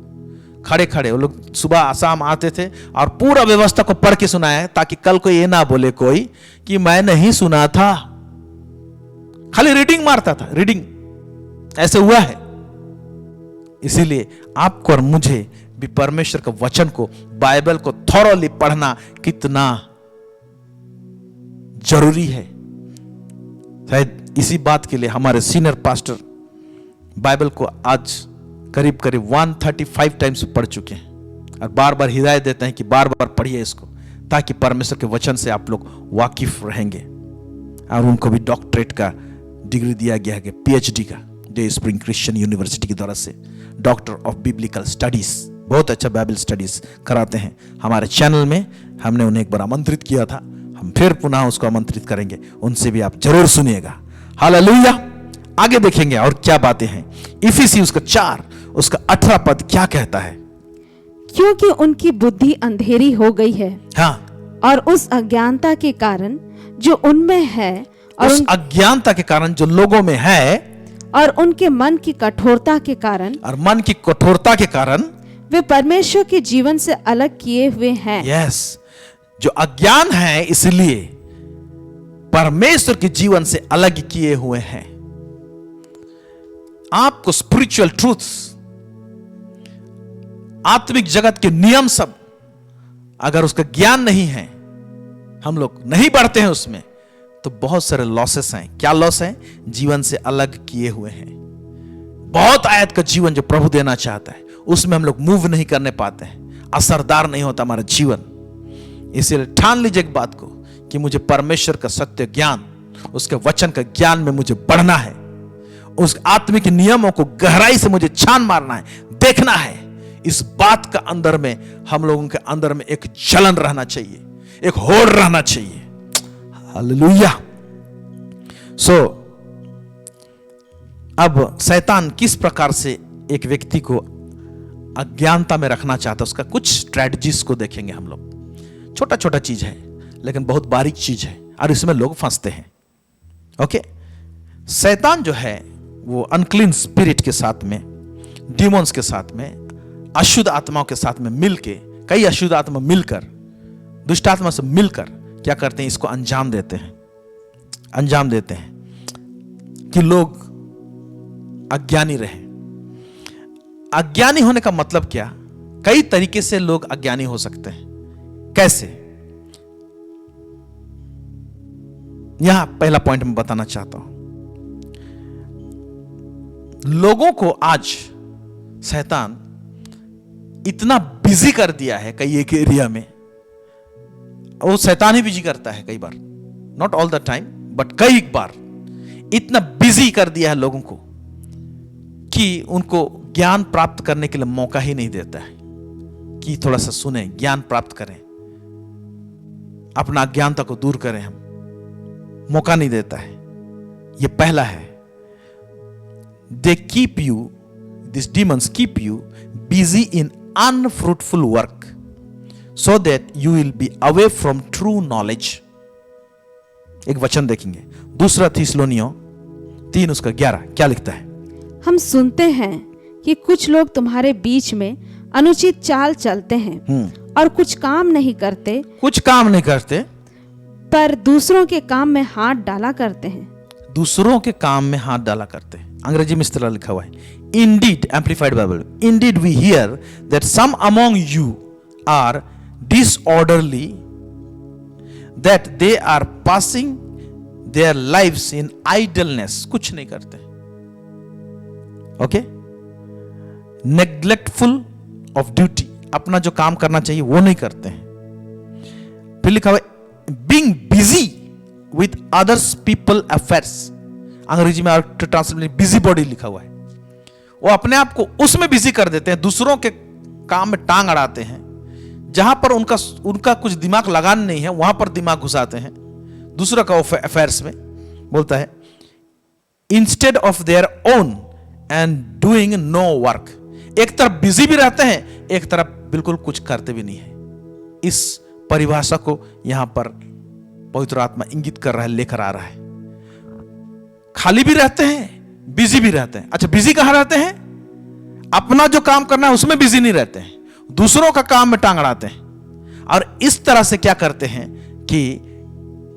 खड़े खड़े वो लोग सुबह शाम आते थे और पूरा व्यवस्था को पढ़ के सुनाया, ताकि कल को ये ना बोले कोई कि मैं नहीं सुना था, खाली रीडिंग मारता था, रीडिंग ऐसे हुआ है। इसीलिए आपको और मुझे भी परमेश्वर के वचन को, बाइबल को थॉरोली पढ़ना कितना जरूरी है। शायद इसी बात के लिए हमारे सीनियर पास्टर बाइबल को आज करीब करीब 135 टाइम्स पढ़ चुके हैं और बार बार हिदायत देते हैं कि बार बार पढ़िए इसको, ताकि परमेश्वर के वचन से आप लोग वाकिफ रहेंगे। और उनको भी डॉक्टरेट का डिग्री दिया गया है, PhD का, डे स्प्रिंग क्रिश्चियन यूनिवर्सिटी की द्वारा से, डॉक्टर ऑफ बिब्लिकल स्टडीज। बहुत अच्छा बाइबल स्टडीज कराते हैं। हमारे चैनल में हमने उन्हें एक बार आमंत्रित किया था, हम फिर पुनः उसको आमंत्रित करेंगे, उनसे भी आप जरूर सुनिएगा। हालेलुया। आगे देखेंगे और क्या बातें हैं। इफिसी उसका 4 उसका 18 पद क्या कहता है? क्योंकि उनकी बुद्धि अंधेरी हो गई है, हाँ, और उस अज्ञानता के कारण जो उनमें है, और उस अज्ञानता के कारण जो लोगों में है, और उनके मन की कठोरता के कारण, और मन की कठोरता के कारण वे परमेश्वर के जीवन से अलग किए हुए हैं। यस, जो अज्ञान है इसलिए परमेश्वर के जीवन से अलग किए हुए हैं। आपको स्पिरिचुअल ट्रूथ्स, आत्मिक जगत के नियम सब, अगर उसका ज्ञान नहीं है, हम लोग नहीं बढ़ते हैं उसमें, तो बहुत सारे लॉसेस हैं। क्या लॉस है? जीवन से अलग किए हुए हैं। बहुत आयत का जीवन जो प्रभु देना चाहता है, उसमें हम लोग मूव नहीं करने पाते हैं, असरदार नहीं होता हमारा जीवन। इसलिए ठान लीजिए एक बात को कि मुझे परमेश्वर का सत्य ज्ञान, उसके वचन का ज्ञान में मुझे बढ़ना है। उस आत्मिक नियमों को गहराई से मुझे छान मारना है, देखना है। इस बात का अंदर में, हम लोगों के अंदर में एक जलन रहना चाहिए, एक होड़ रहना चाहिए। हालेलुया। अब शैतान किस प्रकार से एक व्यक्ति को अज्ञानता में रखना चाहता है, उसका कुछ स्ट्रेटजीज को देखेंगे हम लोग। छोटा छोटा चीज है लेकिन बहुत बारीक चीज है, और इसमें लोग फंसते हैं। ओके, शैतान जो है वो अनक्लीन स्पिरिट के साथ में, डीमोन्स के साथ में, अशुद्ध आत्माओं के साथ में मिलके, कई अशुद्ध आत्मा मिलकर, दुष्ट आत्मा से मिलकर क्या करते हैं, इसको अंजाम देते हैं कि लोग अज्ञानी रहे। अज्ञानी होने का मतलब क्या? कई तरीके से लोग अज्ञानी हो सकते हैं। कैसे? यहां पहला पॉइंट मैं बताना चाहता हूं। लोगों को आज शैतान इतना बिजी कर दिया है कई एक एरिया में, वो शैतान ही बिजी करता है कई बार, not all the time but कई बार इतना बिजी कर दिया है लोगों को कि उनको ज्ञान प्राप्त करने के लिए मौका ही नहीं देता है कि थोड़ा सा सुने, ज्ञान प्राप्त करें, अपना अज्ञानता को दूर करें। हम मौका नहीं देता है। ये पहला है। They keep you, this demons keep you busy in unfruitful work so that you will be away from true knowledge. एक वचन देखेंगे, दूसरा थिस्सलुनीयों 3:11 क्या लिखता है? हम सुनते हैं कि कुछ लोग तुम्हारे बीच में अनुचित चाल चलते हैं और कुछ काम नहीं करते, पर दूसरों के काम में हाथ डाला करते हैं। दूसरों के काम में हाथ डाला करते हैं। अंग्रेजी में इस तरह लिखा हुआ है, indeed, amplified Bible, indeed we hear that some among you are disorderly, that they are passing their lives in idleness. कुछ नहीं करते, ओके, नेग्लेक्टफुल ऑफ ड्यूटी, अपना जो काम करना चाहिए वो नहीं करते हैं। फिर लिखा हुआ है being busy with others people affairs. अंग्रेजी में ट्रांसलेट बिजी बॉडी लिखा हुआ है। वो अपने आप को उसमें बिजी कर देते हैं, दूसरों के काम में टांग अड़ाते हैं, जहां पर उनका कुछ दिमाग लगाना नहीं है वहां पर दिमाग घुसाते हैं दूसरों का अफेयर्स में। बोलता है instead of their own and doing no work. एक तरफ बिजी भी रहते हैं, एक तरफ बिल्कुल कुछ करते भी नहीं है। इस परिभाषा को यहां पर पवित्र आत्मा इंगित कर रहा है, लेकर आ रहा है। खाली भी रहते हैं, बिजी भी रहते हैं। अच्छा, बिजी कहां रहते हैं? अपना जो काम करना है उसमें बिजी नहीं रहते हैं, दूसरों का काम में टांग अड़ाते हैं। और इस तरह से क्या करते हैं कि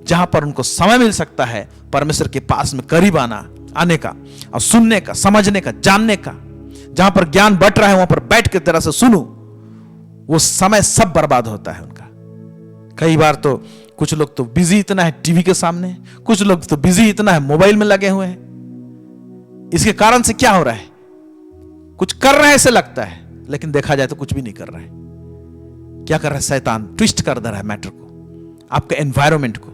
जहां पर उनको समय मिल सकता है परमेश्वर के पास में करीब आने का और सुनने का, समझने का, जानने का, जहां पर ज्ञान बट रहा है वहां पर बैठ के तरह से सुनो, वो समय सब बर्बाद होता है उनका। कई बार तो कुछ लोग तो बिजी इतना है टीवी के सामने, कुछ लोग तो बिजी इतना है मोबाइल में लगे हुए हैं। इसके कारण से क्या हो रहा है? कुछ कर रहे हैं ऐसे लगता है, लेकिन देखा जाए तो कुछ भी नहीं कर रहा है। क्या कर रहा है? शैतान ट्विस्ट कर दे रहा है मैटर को, आपके एनवायरमेंट को,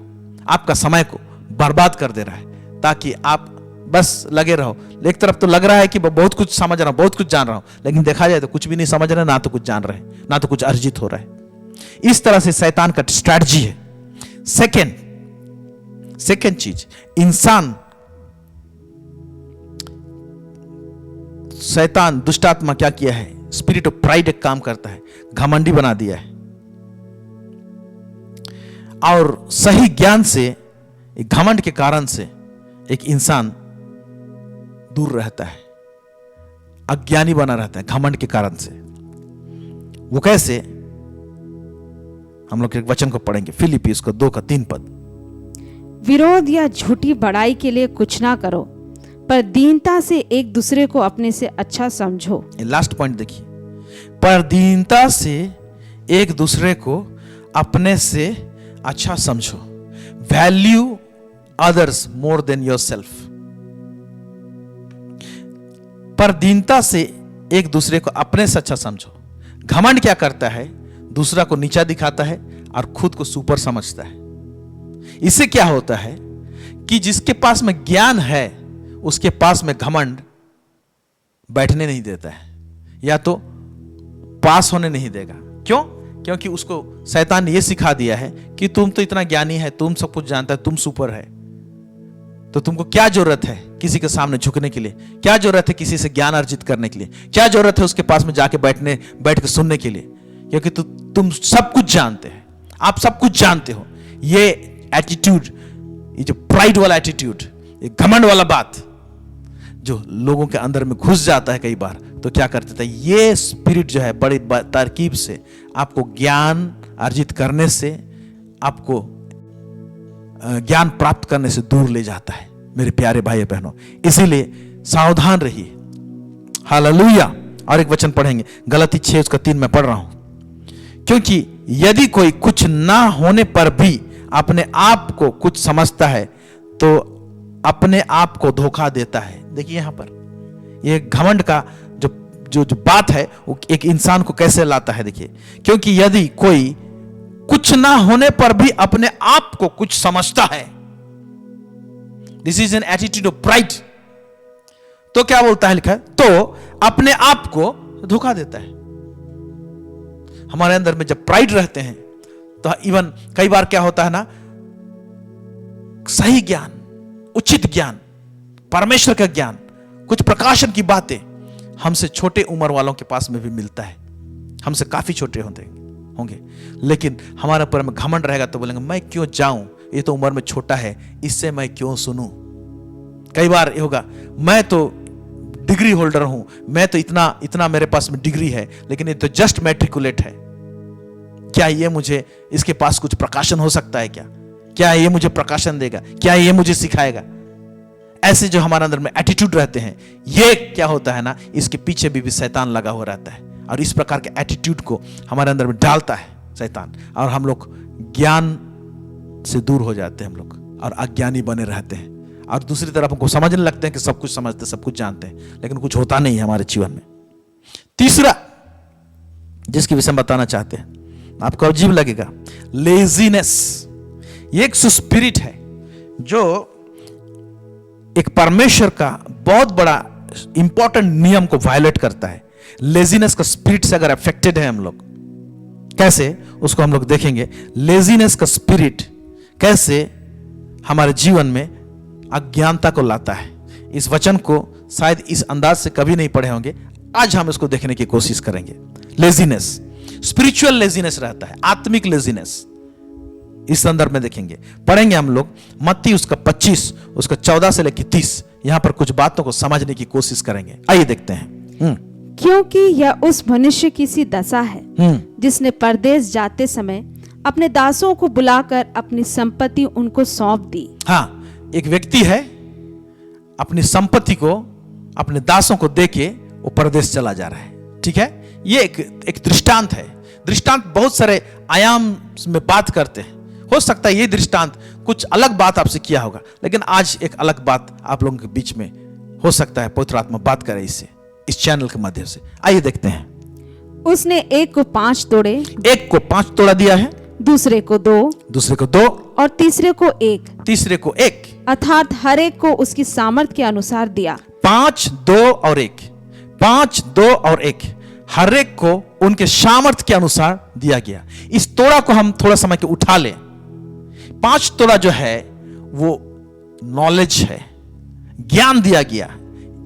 आपका समय को बर्बाद कर दे रहा है, ताकि आप बस लगे रहो। एक तरफ तो लग रहा है कि बहुत कुछ समझ रहा हूं, बहुत कुछ जान रहा हूं, लेकिन देखा जाए तो कुछ भी नहीं समझ रहे, ना तो कुछ जान रहे, ना तो कुछ अर्जित हो रहा है। इस तरह से शैतान का स्ट्रैटेजी है। सेकेंड चीज, इंसान, शैतान दुष्ट आत्मा क्या किया है? स्पिरिट ऑफ प्राइड एक काम करता है, घमंडी बना दिया है। और सही ज्ञान से, घमंड के कारण से एक इंसान दूर रहता है, अज्ञानी बना रहता है घमंड के कारण से। वो कैसे? हम लोग एक वचन को पढ़ेंगे, फिलिप्पियों 2:3। विरोध या झूठी बड़ाई के लिए कुछ ना करो, पर दीनता से एक दूसरे को अपने से अच्छा समझो। लास्ट पॉइंट देखिए, पर दीनता से एक दूसरे को अपने से अच्छा समझो। Value others more than yourself. पर दीनता से एक दूसरे को अपने से अच्छा समझो। घमंड क्या करता है? दूसरा को नीचा दिखाता है और खुद को सुपर समझता है। इससे क्या होता है कि जिसके पास में ज्ञान है उसके पास में घमंड बैठने नहीं देता है, या तो पास होने नहीं देगा। क्यों? क्योंकि उसको शैतान ने यह सिखा दिया है कि तुम तो इतना ज्ञानी है, तुम सब कुछ जानता है, तुम सुपर है, तो तुमको क्या जरूरत है किसी के सामने झुकने के लिए? क्या जरूरत है किसी से ज्ञान अर्जित करने के लिए? क्या जरूरत है उसके पास में जाके बैठ के सुनने के लिए? क्योंकि तुम सब कुछ जानते हैं, आप सब कुछ जानते हो। ये एटीट्यूड ये जो प्राइड वाला एटीट्यूड, ये घमंड वाला बात जो लोगों के अंदर में घुस जाता है कई बार, तो क्या करते थे, ये स्पिरिट जो है बड़ी तरकीब से आपको ज्ञान अर्जित करने से, आपको ज्ञान प्राप्त करने से दूर ले जाता है मेरे प्यारे भाई बहनों। इसीलिए सावधान रहिए। हालेलुया। और एक वचन पढ़ेंगे, गलती 6:3 में पढ़ रहा हूं, क्योंकि यदि कोई कुछ ना होने पर भी अपने आप को कुछ समझता है तो अपने आप को धोखा देता है। देखिए यहां पर ये घमंड का जो बात है वो एक इंसान को कैसे लाता है। देखिए, क्योंकि यदि कोई कुछ ना होने पर भी अपने आप को कुछ समझता है, this is an attitude of pride, तो क्या बोलता है, लिखा है, तो अपने आप को धोखा देता है। हमारे अंदर में जब प्राइड रहते हैं तो इवन कई बार क्या होता है ना, सही ज्ञान, उचित ज्ञान, परमेश्वर का ज्ञान, कुछ प्रकाशन की बातें हमसे छोटे उम्र वालों के पास में भी मिलता है, हमसे काफी छोटे होंगे, लेकिन हमारे ऊपर में घमंड रहेगा तो बोलेंगे मैं क्यों जाऊं, ये तो उम्र में छोटा है, इससे मैं क्यों सुनूं। कई बार ये होगा, मैं तो डिग्री होल्डर हूं, मैं तो इतना मेरे पास में डिग्री है, लेकिन ये तो जस्ट मैट्रिकुलेट है, क्या ये मुझे, इसके पास कुछ प्रकाशन हो सकता है क्या ये मुझे प्रकाशन देगा, क्या ये मुझे सिखाएगा। ऐसे जो हमारे अंदर में एटीट्यूड रहते हैं, ये क्या होता है ना, इसके पीछे भी शैतान लगा हुआ रहता है, और इस प्रकार के एटीट्यूड को हमारे अंदर में डालता है शैतान, और हम लोग ज्ञान से दूर हो जाते हैं हम लोग, और अज्ञानी बने रहते हैं, और दूसरी तरफ हमको समझने लगते हैं कि सब कुछ समझते, सब कुछ जानते हैं, लेकिन कुछ होता नहीं है हमारे जीवन में। तीसरा जिसके विषय में बताना चाहते हैं, आपको अजीब लगेगा, लेजीनेस। ये एक स्पिरिट है जो एक परमेश्वर का बहुत बड़ा इंपॉर्टेंट नियम को वायलेट करता है। लेजीनेस का स्पिरिट से अगर अफेक्टेड है हम लोग, कैसे उसको हम लोग देखेंगे। लेजीनेस का स्पिरिट कैसे हमारे जीवन में अज्ञानता को लाता है। इस वचन को शायद इस अंदाज से कभी नहीं पढ़े होंगे, आज हम इसको देखने की कोशिश करेंगे। लेजीनेस, स्पिरिचुअल लेजीनेस रहता है, आत्मिक लेजीनेस, इस संदर्भ में देखेंगे, पढ़ेंगे हम लोग मत्ती उसका 25 उसका 14 से लेकर 30, यहां पर कुछ बातों को समझने की कोशिश करेंगे। आइए देखते हैं। क्योंकि यह उस मनुष्य की सी दशा है जिसने परदेश जाते समय अपने दासों को बुलाकर अपनी संपत्ति उनको सौंप दी। हाँ, एक व्यक्ति है, अपनी संपत्ति को अपने दासों को देके वो परदेश चला जा रहा है। ठीक है, ये एक दृष्टांत है। दृष्टांत बहुत सारे आयाम में बात करते हैं। हो सकता है ये दृष्टांत कुछ अलग बात आपसे किया होगा, लेकिन आज एक अलग बात आप लोगों के बीच में हो सकता है पवित्र आत्मा बात करे इससे, इस चैनल के माध्यम से। आइए देखते हैं। उसने एक को 5 तोड़े, एक को 5 तोड़ा दिया है, दूसरे को 2, दूसरे को 2, और तीसरे को 1, तीसरे को 1, अर्थात हर एक को उसकी सामर्थ के अनुसार दिया। 5, 2 और 1, 5, 2 और 1, हर एक को उनके सामर्थ के अनुसार दिया गया। इस तोड़ा को हम थोड़ा समय के उठा लें। 5 तोड़ा जो है वो नॉलेज है, ज्ञान दिया गया,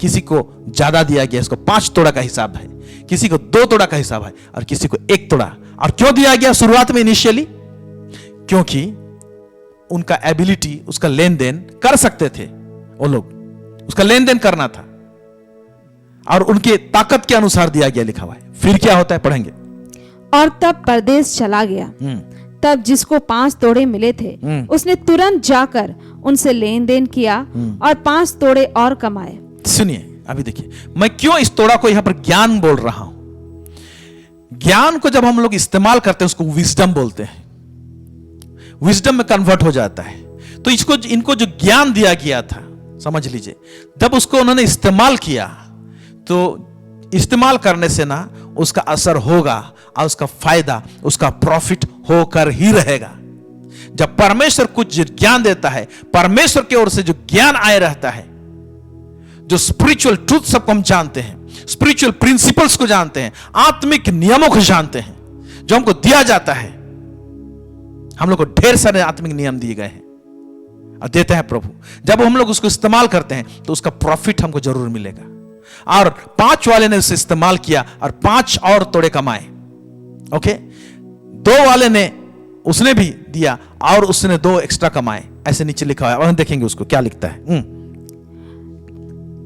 किसी को ज्यादा दिया गया, इसको 5 तोड़ा का हिसाब है, किसी को 2 तोड़ा का हिसाब है, और किसी को 1 तोड़ा। और क्यों दिया गया शुरुआत में इनिशियली? क्योंकि उनका एबिलिटी, उसका लेन देन कर सकते थे वो लोग, उसका लेन देन करना था, और उनके ताकत के अनुसार दिया गया, लिखा हुआ है। फिर क्या होता है, पढ़ेंगे। और तब परदेश चला गया। तब जिसको 5 तोड़े मिले थे उसने तुरंत जाकर उनसे लेन देन किया और 5 तोड़े और कमाए। सुनिए, अभी देखिए, मैं क्यों इस तोड़ा को यहां पर ज्ञान बोल रहा हूं। ज्ञान को जब हम लोग इस्तेमाल करते हैं उसको विजडम बोलते हैं, विजडम में कन्वर्ट हो जाता है। तो इनको जो ज्ञान दिया गया था, समझ लीजिए, जब उसको उन्होंने इस्तेमाल किया तो इस्तेमाल करने से ना उसका असर होगा, और उसका फायदा, उसका प्रॉफिट होकर ही रहेगा। जब परमेश्वर कुछ ज्ञान देता है, परमेश्वर की ओर से जो ज्ञान आए रहता है, जो स्पिरिचुअल ट्रूथ सबको हम जानते हैं, स्पिरिचुअल प्रिंसिपल्स को जानते हैं, आत्मिक नियमों को जानते हैं, जो हमको दिया जाता है। हम लोग को ढेर सारे आत्मिक नियम दिए गए हैं और देते हैं प्रभु। जब हम लोग उसको इस्तेमाल करते हैं तो उसका प्रॉफिट हमको जरूर मिलेगा। और 5 वाले ने उसे इस्तेमाल किया और 5 और तोड़े कमाए। ओके, 2 वाले ने उसने भी दिया और उसने 2 एक्स्ट्रा कमाए, ऐसे नीचे लिखा हुआ है। और हम देखेंगे उसको क्या लिखता है।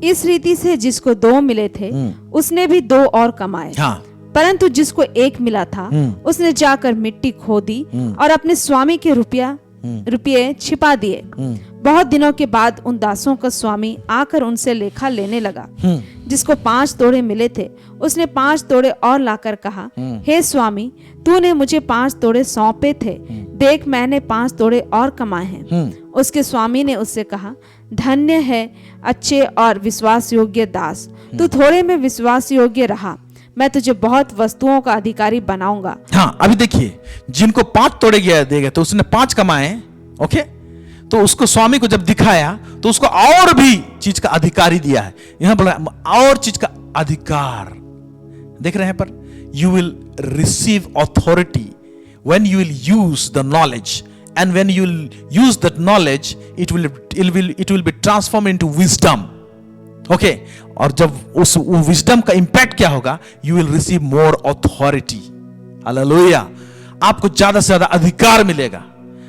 इस रीति से जिसको 2 मिले थे उसने भी 2 और कमाए। हाँ। परंतु जिसको 1 मिला था उसने जाकर मिट्टी खोदी और अपने स्वामी के रुपये छिपा दिए। बहुत दिनों के बाद उन दासों का स्वामी आकर उनसे लेखा लेने लगा। जिसको 5 तोड़े मिले थे उसने 5 तोड़े और लाकर कहा, हे स्वामी, तूने मुझे 5 तोड़े सौंपे थे, देख मैंने 5 तोड़े और कमाए हैं। उसके स्वामी ने उससे कहा, धन्य है अच्छे और विश्वास योग्य दास, तू थोड़े में विश्वास योग्य रहा, मैं तुझे बहुत वस्तुओं का अधिकारी बनाऊंगा। हाँ, अभी देखिए, जिनको 5 तोड़े गया दे गए तो उसने 5 कमाए। ओके, तो उसको स्वामी को जब दिखाया तो उसको और भी चीज का अधिकारी दिया है। यहां बोला और चीज का अधिकार, देख रहे हैं पर you will receive authority when you will use the knowledge, and when you will use that knowledge it will be transform into wisdom. Okay, और जब उस विजडम का इंपैक्ट क्या होगा, you will receive more authority. Hallelujah, आपको ज्यादा से ज्यादा अधिकार मिलेगा।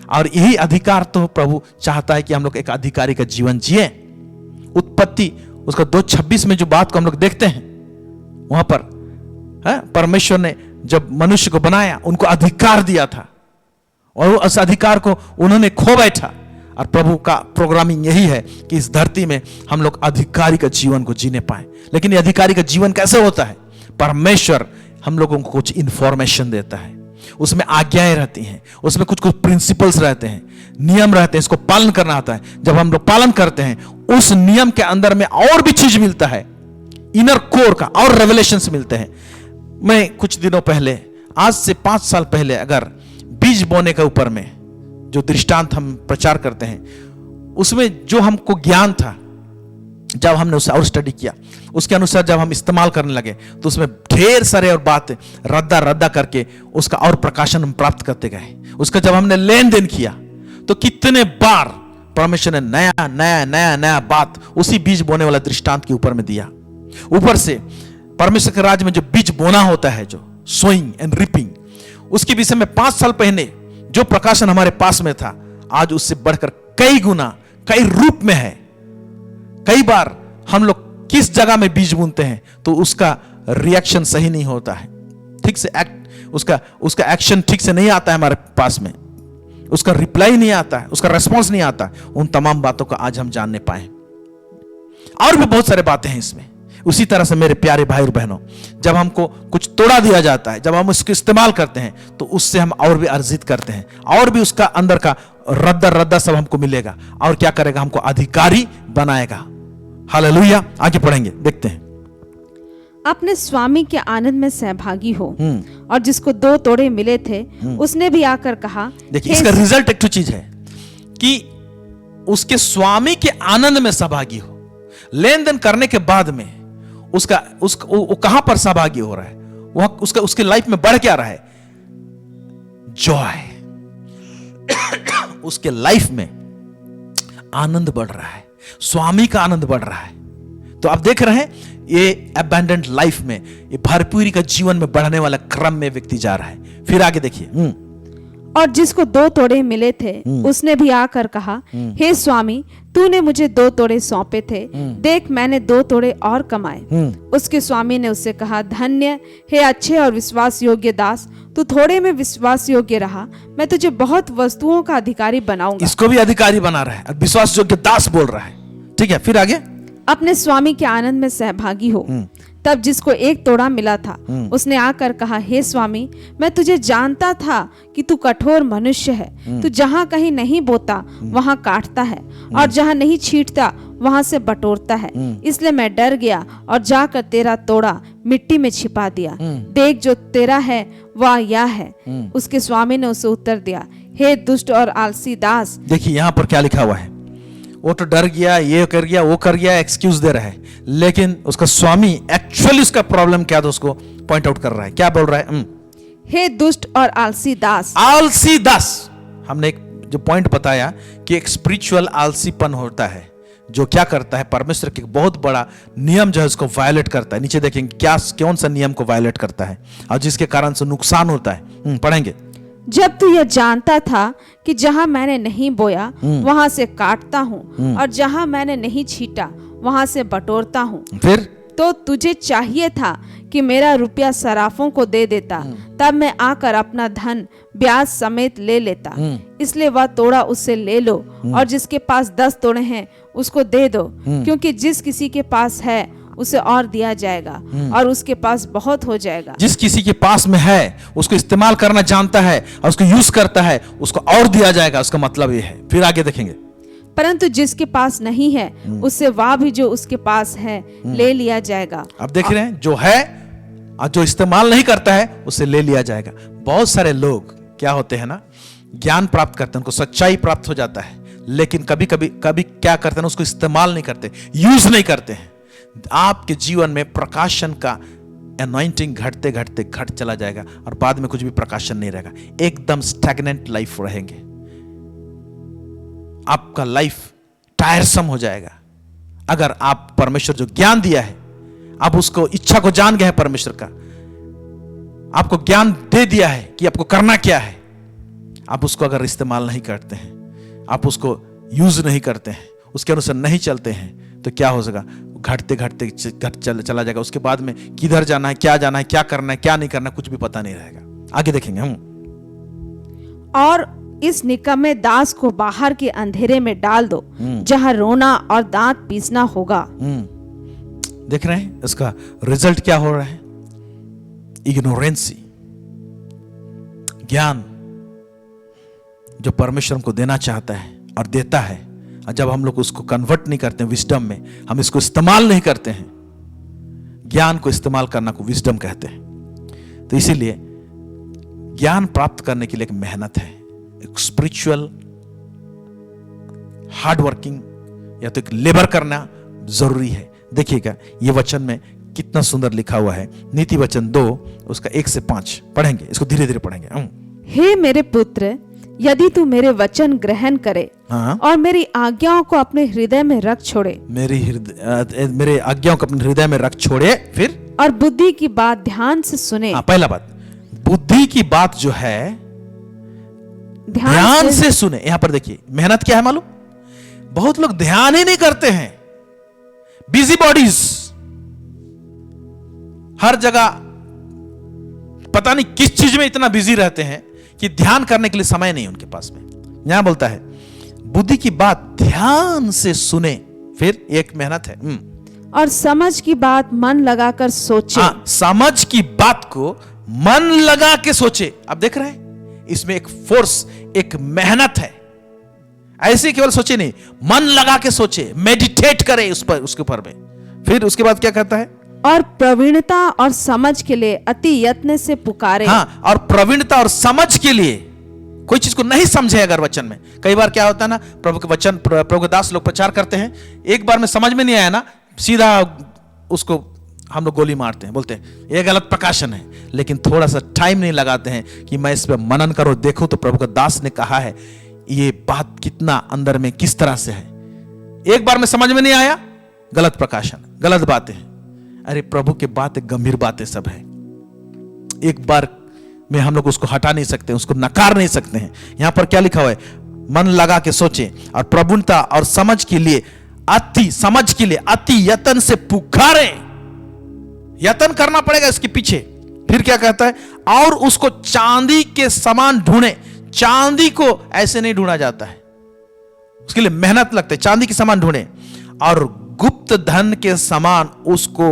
और यही अधिकार तो प्रभु चाहता है कि हम लोग एक अधिकारी का जीवन जिए। उत्पत्ति उसका 2:26 में जो बात को हम लोग देखते हैं, वहां पर परमेश्वर ने जब मनुष्य को बनाया उनको अधिकार दिया था और उस अधिकार को उन्होंने खो बैठा। और प्रभु का प्रोग्रामिंग यही है कि इस धरती में हम लोग अधिकारी का जीवन को जीने पाए। लेकिन ये अधिकारी का जीवन कैसे होता है? परमेश्वर हम लोगों को कुछ इंफॉर्मेशन देता है, उसमें आज्ञाएं रहती हैं, उसमें कुछ कुछ प्रिंसिपल्स रहते हैं, नियम रहते हैं, इसको पालन करना आता है। जब हम लोग पालन करते हैं उस नियम के अंदर में और भी चीज मिलता है, इनर कोर का और रेवलेशंस मिलते हैं। मैं कुछ दिनों पहले, आज से 5 साल पहले, अगर बीज बोने के ऊपर में जो दृष्टांत हम प्रचार करते हैं उसमें जो हमको ज्ञान था, जब हमने उसे और स्टडी किया, उसके अनुसार जब हम इस्तेमाल करने लगे तो उसमें ढेर सारे और बातें रद्दा करके उसका और प्रकाशन हम प्राप्त करते गए। उसका जब हमने लेन देन किया तो कितने बार परमेश्वर ने नया बात उसी बीज बोने वाला दृष्टांत के ऊपर में दिया। ऊपर से परमेश्वर के राज्य में जो बीज बोना होता है, जो सोइंग एंड रिपिंग, उसके विषय में 5 साल पहले जो प्रकाशन हमारे पास में था, आज उससे बढ़कर कई गुना, कई रूप में है। कई बार हम लोग किस जगह में बीज बुनते हैं तो उसका रिएक्शन सही नहीं होता है, ठीक से उसका एक्शन ठीक से नहीं आता है हमारे पास में, उसका रिप्लाई नहीं आता है, उसका रेस्पॉन्स नहीं आता। उन तमाम बातों को आज हम जानने पाए। और भी बहुत सारे बातें हैं इसमें। उसी तरह से मेरे प्यारे भाई और बहनों, जब हमको कुछ तोड़ा दिया जाता है, जब हम उसको इस्तेमाल करते हैं तो उससे हम और भी अर्जित करते हैं, और भी उसका अंदर का रद्दा सब हमको मिलेगा और क्या करेगा, हमको अधिकारी बनाएगा। हालेलुया, आगे पढ़ेंगे, देखते हैं। अपने स्वामी के आनंद में सहभागी हो। और जिसको 2 तोड़े मिले थे उसने भी आकर कहा, देखिए इसका रिजल्ट एक तो चीज है कि उसके स्वामी के आनंद में सहभागी हो। लेन देन करने के बाद में वो कहां पर सहभागी हो रहा है, वह उसके लाइफ में बढ़ क्या रहा है, जॉय। उसके लाइफ में आनंद बढ़ रहा है, स्वामी का आनंद बढ़ रहा है। तो आप देख रहे हैं ये अबैंडेंट लाइफ में, ये भरपूरी का जीवन में बढ़ने वाला क्रम में व्यक्ति जा रहा है। फिर आगे देखिए। और जिसको 2 तोड़े मिले थे उसने भी आकर कहा, हे स्वामी, तूने मुझे 2 तोड़े सौंपे थे, देख मैंने 2 तोड़े और कमाए। उसके स्वामी ने उससे कहा, धन्य हे अच्छे और विश्वास योग्य दास, तू थोड़े में विश्वास योग्य रहा, मैं तुझे बहुत वस्तुओं का अधिकारी बनाऊंगा। इसको भी अधिकारी बना रहा है और विश्वास योग्य दास बोल रहा है। ठीक है, फिर आगे। अपने स्वामी के आनंद में सहभागी हो। तब जिसको 1 तोड़ा मिला था उसने आकर कहा, हे स्वामी, मैं तुझे जानता था कि तू कठोर मनुष्य है, तू जहाँ कहीं नहीं बोता वहाँ काटता है और जहाँ नहीं छींटता वहाँ से बटोरता है। इसलिए मैं डर गया और जाकर तेरा तोड़ा मिट्टी में छिपा दिया। देख जो तेरा है वह यह है। उसके स्वामी ने उसे उत्तर दिया, हे दुष्ट और आलसी दास। देखिए यहाँ पर क्या लिखा हुआ है, वो तो डर गया, ये कर गया, वो कर गया, एक्सक्यूज दे रहा है, लेकिन उसका स्वामी एक्चुअली उसका प्रॉब्लम क्या था उसको पॉइंट आउट कर रहा है। क्या बोल रहा है? हे दुष्ट और आलसी दास। आलसी दास, हमने एक जो पॉइंट बताया कि एक स्पिरिचुअल आलसीपन होता है जो क्या करता है, परमेश्वर के बहुत बड़ा नियम जो है उसको वायलेट करता है। नीचे देखेंगे क्या कौन सा नियम को वायलेट करता है और जिसके कारण से नुकसान होता है। पढ़ेंगे। जब तू यह जानता था कि जहां मैंने नहीं बोया वहां से काटता हूँ और जहां मैंने नहीं छीटा वहां से बटोरता हूँ, फिर तो तुझे चाहिए था कि मेरा रुपया सराफों को दे देता, तब मैं आकर अपना धन ब्याज समेत ले लेता। इसलिए वह तोड़ा उससे ले लो और जिसके पास 10 तोड़े हैं उसको दे दो, क्योंकि जिस किसी के पास है उसे और दिया जाएगा और उसके पास बहुत हो जाएगा। जिस किसी के पास में है उसको इस्तेमाल करना जानता है और उसको यूज करता है, उसको और दिया जाएगा, उसका मतलब ये है। फिर आगे देखेंगे। परंतु जिसके पास नहीं है उससे वह भी जो उसके पास है ले लिया जाएगा। अब देख रहे हैं, जो है और जो इस्तेमाल नहीं करता है उससे ले लिया जाएगा। बहुत सारे लोग क्या होते हैं ना, ज्ञान प्राप्त करते हैं, उनको सच्चाई प्राप्त हो जाता है, लेकिन कभी क्या करते हैं, उसको इस्तेमाल नहीं करते, यूज नहीं करते हैं। आपके जीवन में प्रकाशन का एनॉइंटिंग घटते घटते घट चला जाएगा और बाद में कुछ भी प्रकाशन नहीं रहेगा। एकदम स्टैग्नेंट लाइफ रहेंगे, आपका लाइफ टायरसम हो जाएगा। अगर आप परमेश्वर जो ज्ञान दिया है, आप उसको इच्छा को जान गए हैं, परमेश्वर का आपको ज्ञान दे दिया है कि आपको करना क्या है, आप उसको अगर इस्तेमाल नहीं करते हैं, आप उसको यूज नहीं करते हैं, उसके अनुसार नहीं चलते हैं, तो क्या हो जाएगा, घटते घटते चला जाएगा। उसके बाद में किधर जाना है, क्या जाना है, क्या करना है, क्या नहीं करना, कुछ भी पता नहीं रहेगा। आगे देखेंगे हम। और इस निकम्मे दास को बाहर के अंधेरे में डाल दो, जहां रोना और दांत पीसना होगा। देख रहे हैं इसका रिजल्ट क्या हो रहा है? इग्नोरेंसी, ज्ञान जो परमेश्वर हमको देना चाहता है और देता है, और जब हम लोग उसको कन्वर्ट नहीं करते हैं विजडम में, हम इसको इस्तेमाल नहीं करते हैं, ज्ञान को इस्तेमाल करना को विजडम कहते हैं। तो इसीलिए ज्ञान प्राप्त करने के लिए एक मेहनत है, एक स्पिरिचुअल हार्ड वर्किंग या तो एक लेबर करना जरूरी है। देखिएगा ये वचन में कितना सुंदर लिखा हुआ है। नीति वचन 2 उसका 1 से 5 पढ़ेंगे, इसको धीरे धीरे पढ़ेंगे। हे मेरे पुत्र, यदि तू मेरे वचन ग्रहण करे और मेरी आज्ञाओं को अपने हृदय में रख छोड़े, मेरे आज्ञाओं को अपने हृदय में रख छोड़े, फिर और बुद्धि की बात ध्यान से सुने। पहला बात, बुद्धि की बात जो है ध्यान से सुने। यहां पर देखिए मेहनत क्या है मालूम? बहुत लोग ध्यान ही नहीं करते हैं, बिजी बॉडीज, हर जगह पता नहीं किस चीज में इतना बिजी रहते हैं कि ध्यान करने के लिए समय नहीं उनके पास में। यहां बोलता है बुद्धि की बात ध्यान से सुने, फिर एक मेहनत है। और समझ की बात मन लगाकर सोचे। समझ की बात को मन लगा के सोचे। अब देख रहे हैं इसमें एक फोर्स, एक मेहनत है। ऐसे केवल सोचे नहीं, मन लगा के सोचे, मेडिटेट करे उस पर, उसके ऊपर में। फिर उसके बाद क्या कहता है? और प्रवीणता और समझ के लिए अति यत्न से पुकारे। और प्रवीणता और समझ के लिए, कोई चीज को नहीं समझे अगर वचन में, कई बार क्या होता है ना, प्रभु के वचन, प्रभु के दास लोग प्रचार करते हैं, एक बार में समझ में नहीं आया ना, सीधा उसको हम लोग गोली मारते हैं, बोलते हैं ये गलत प्रकाशन है। लेकिन थोड़ा सा टाइम नहीं लगाते हैं कि मैं इस पर मनन करूं, देखूं तो प्रभु का दास ने कहा है ये बात कितना अंदर में किस तरह से है। एक बार में समझ में नहीं आया, गलत प्रकाशन, गलत बातें हैं। अरे प्रभु के बातें गंभीर बातें सब है, एक बार में हम लोग उसको हटा नहीं सकते, उसको नकार नहीं सकते हैं। यहां पर क्या लिखा हुआ है? मन लगा के सोचे और प्रभुता और समझ के लिए अति यत्न से पुकारे। यत्न करना पड़ेगा इसके पीछे। फिर क्या कहता है? और उसको चांदी के समान ढूंढे। चांदी को ऐसे नहीं ढूंढा जाता है, उसके लिए मेहनत लगता है। चांदी के समान ढूंढे और गुप्त धन के समान उसको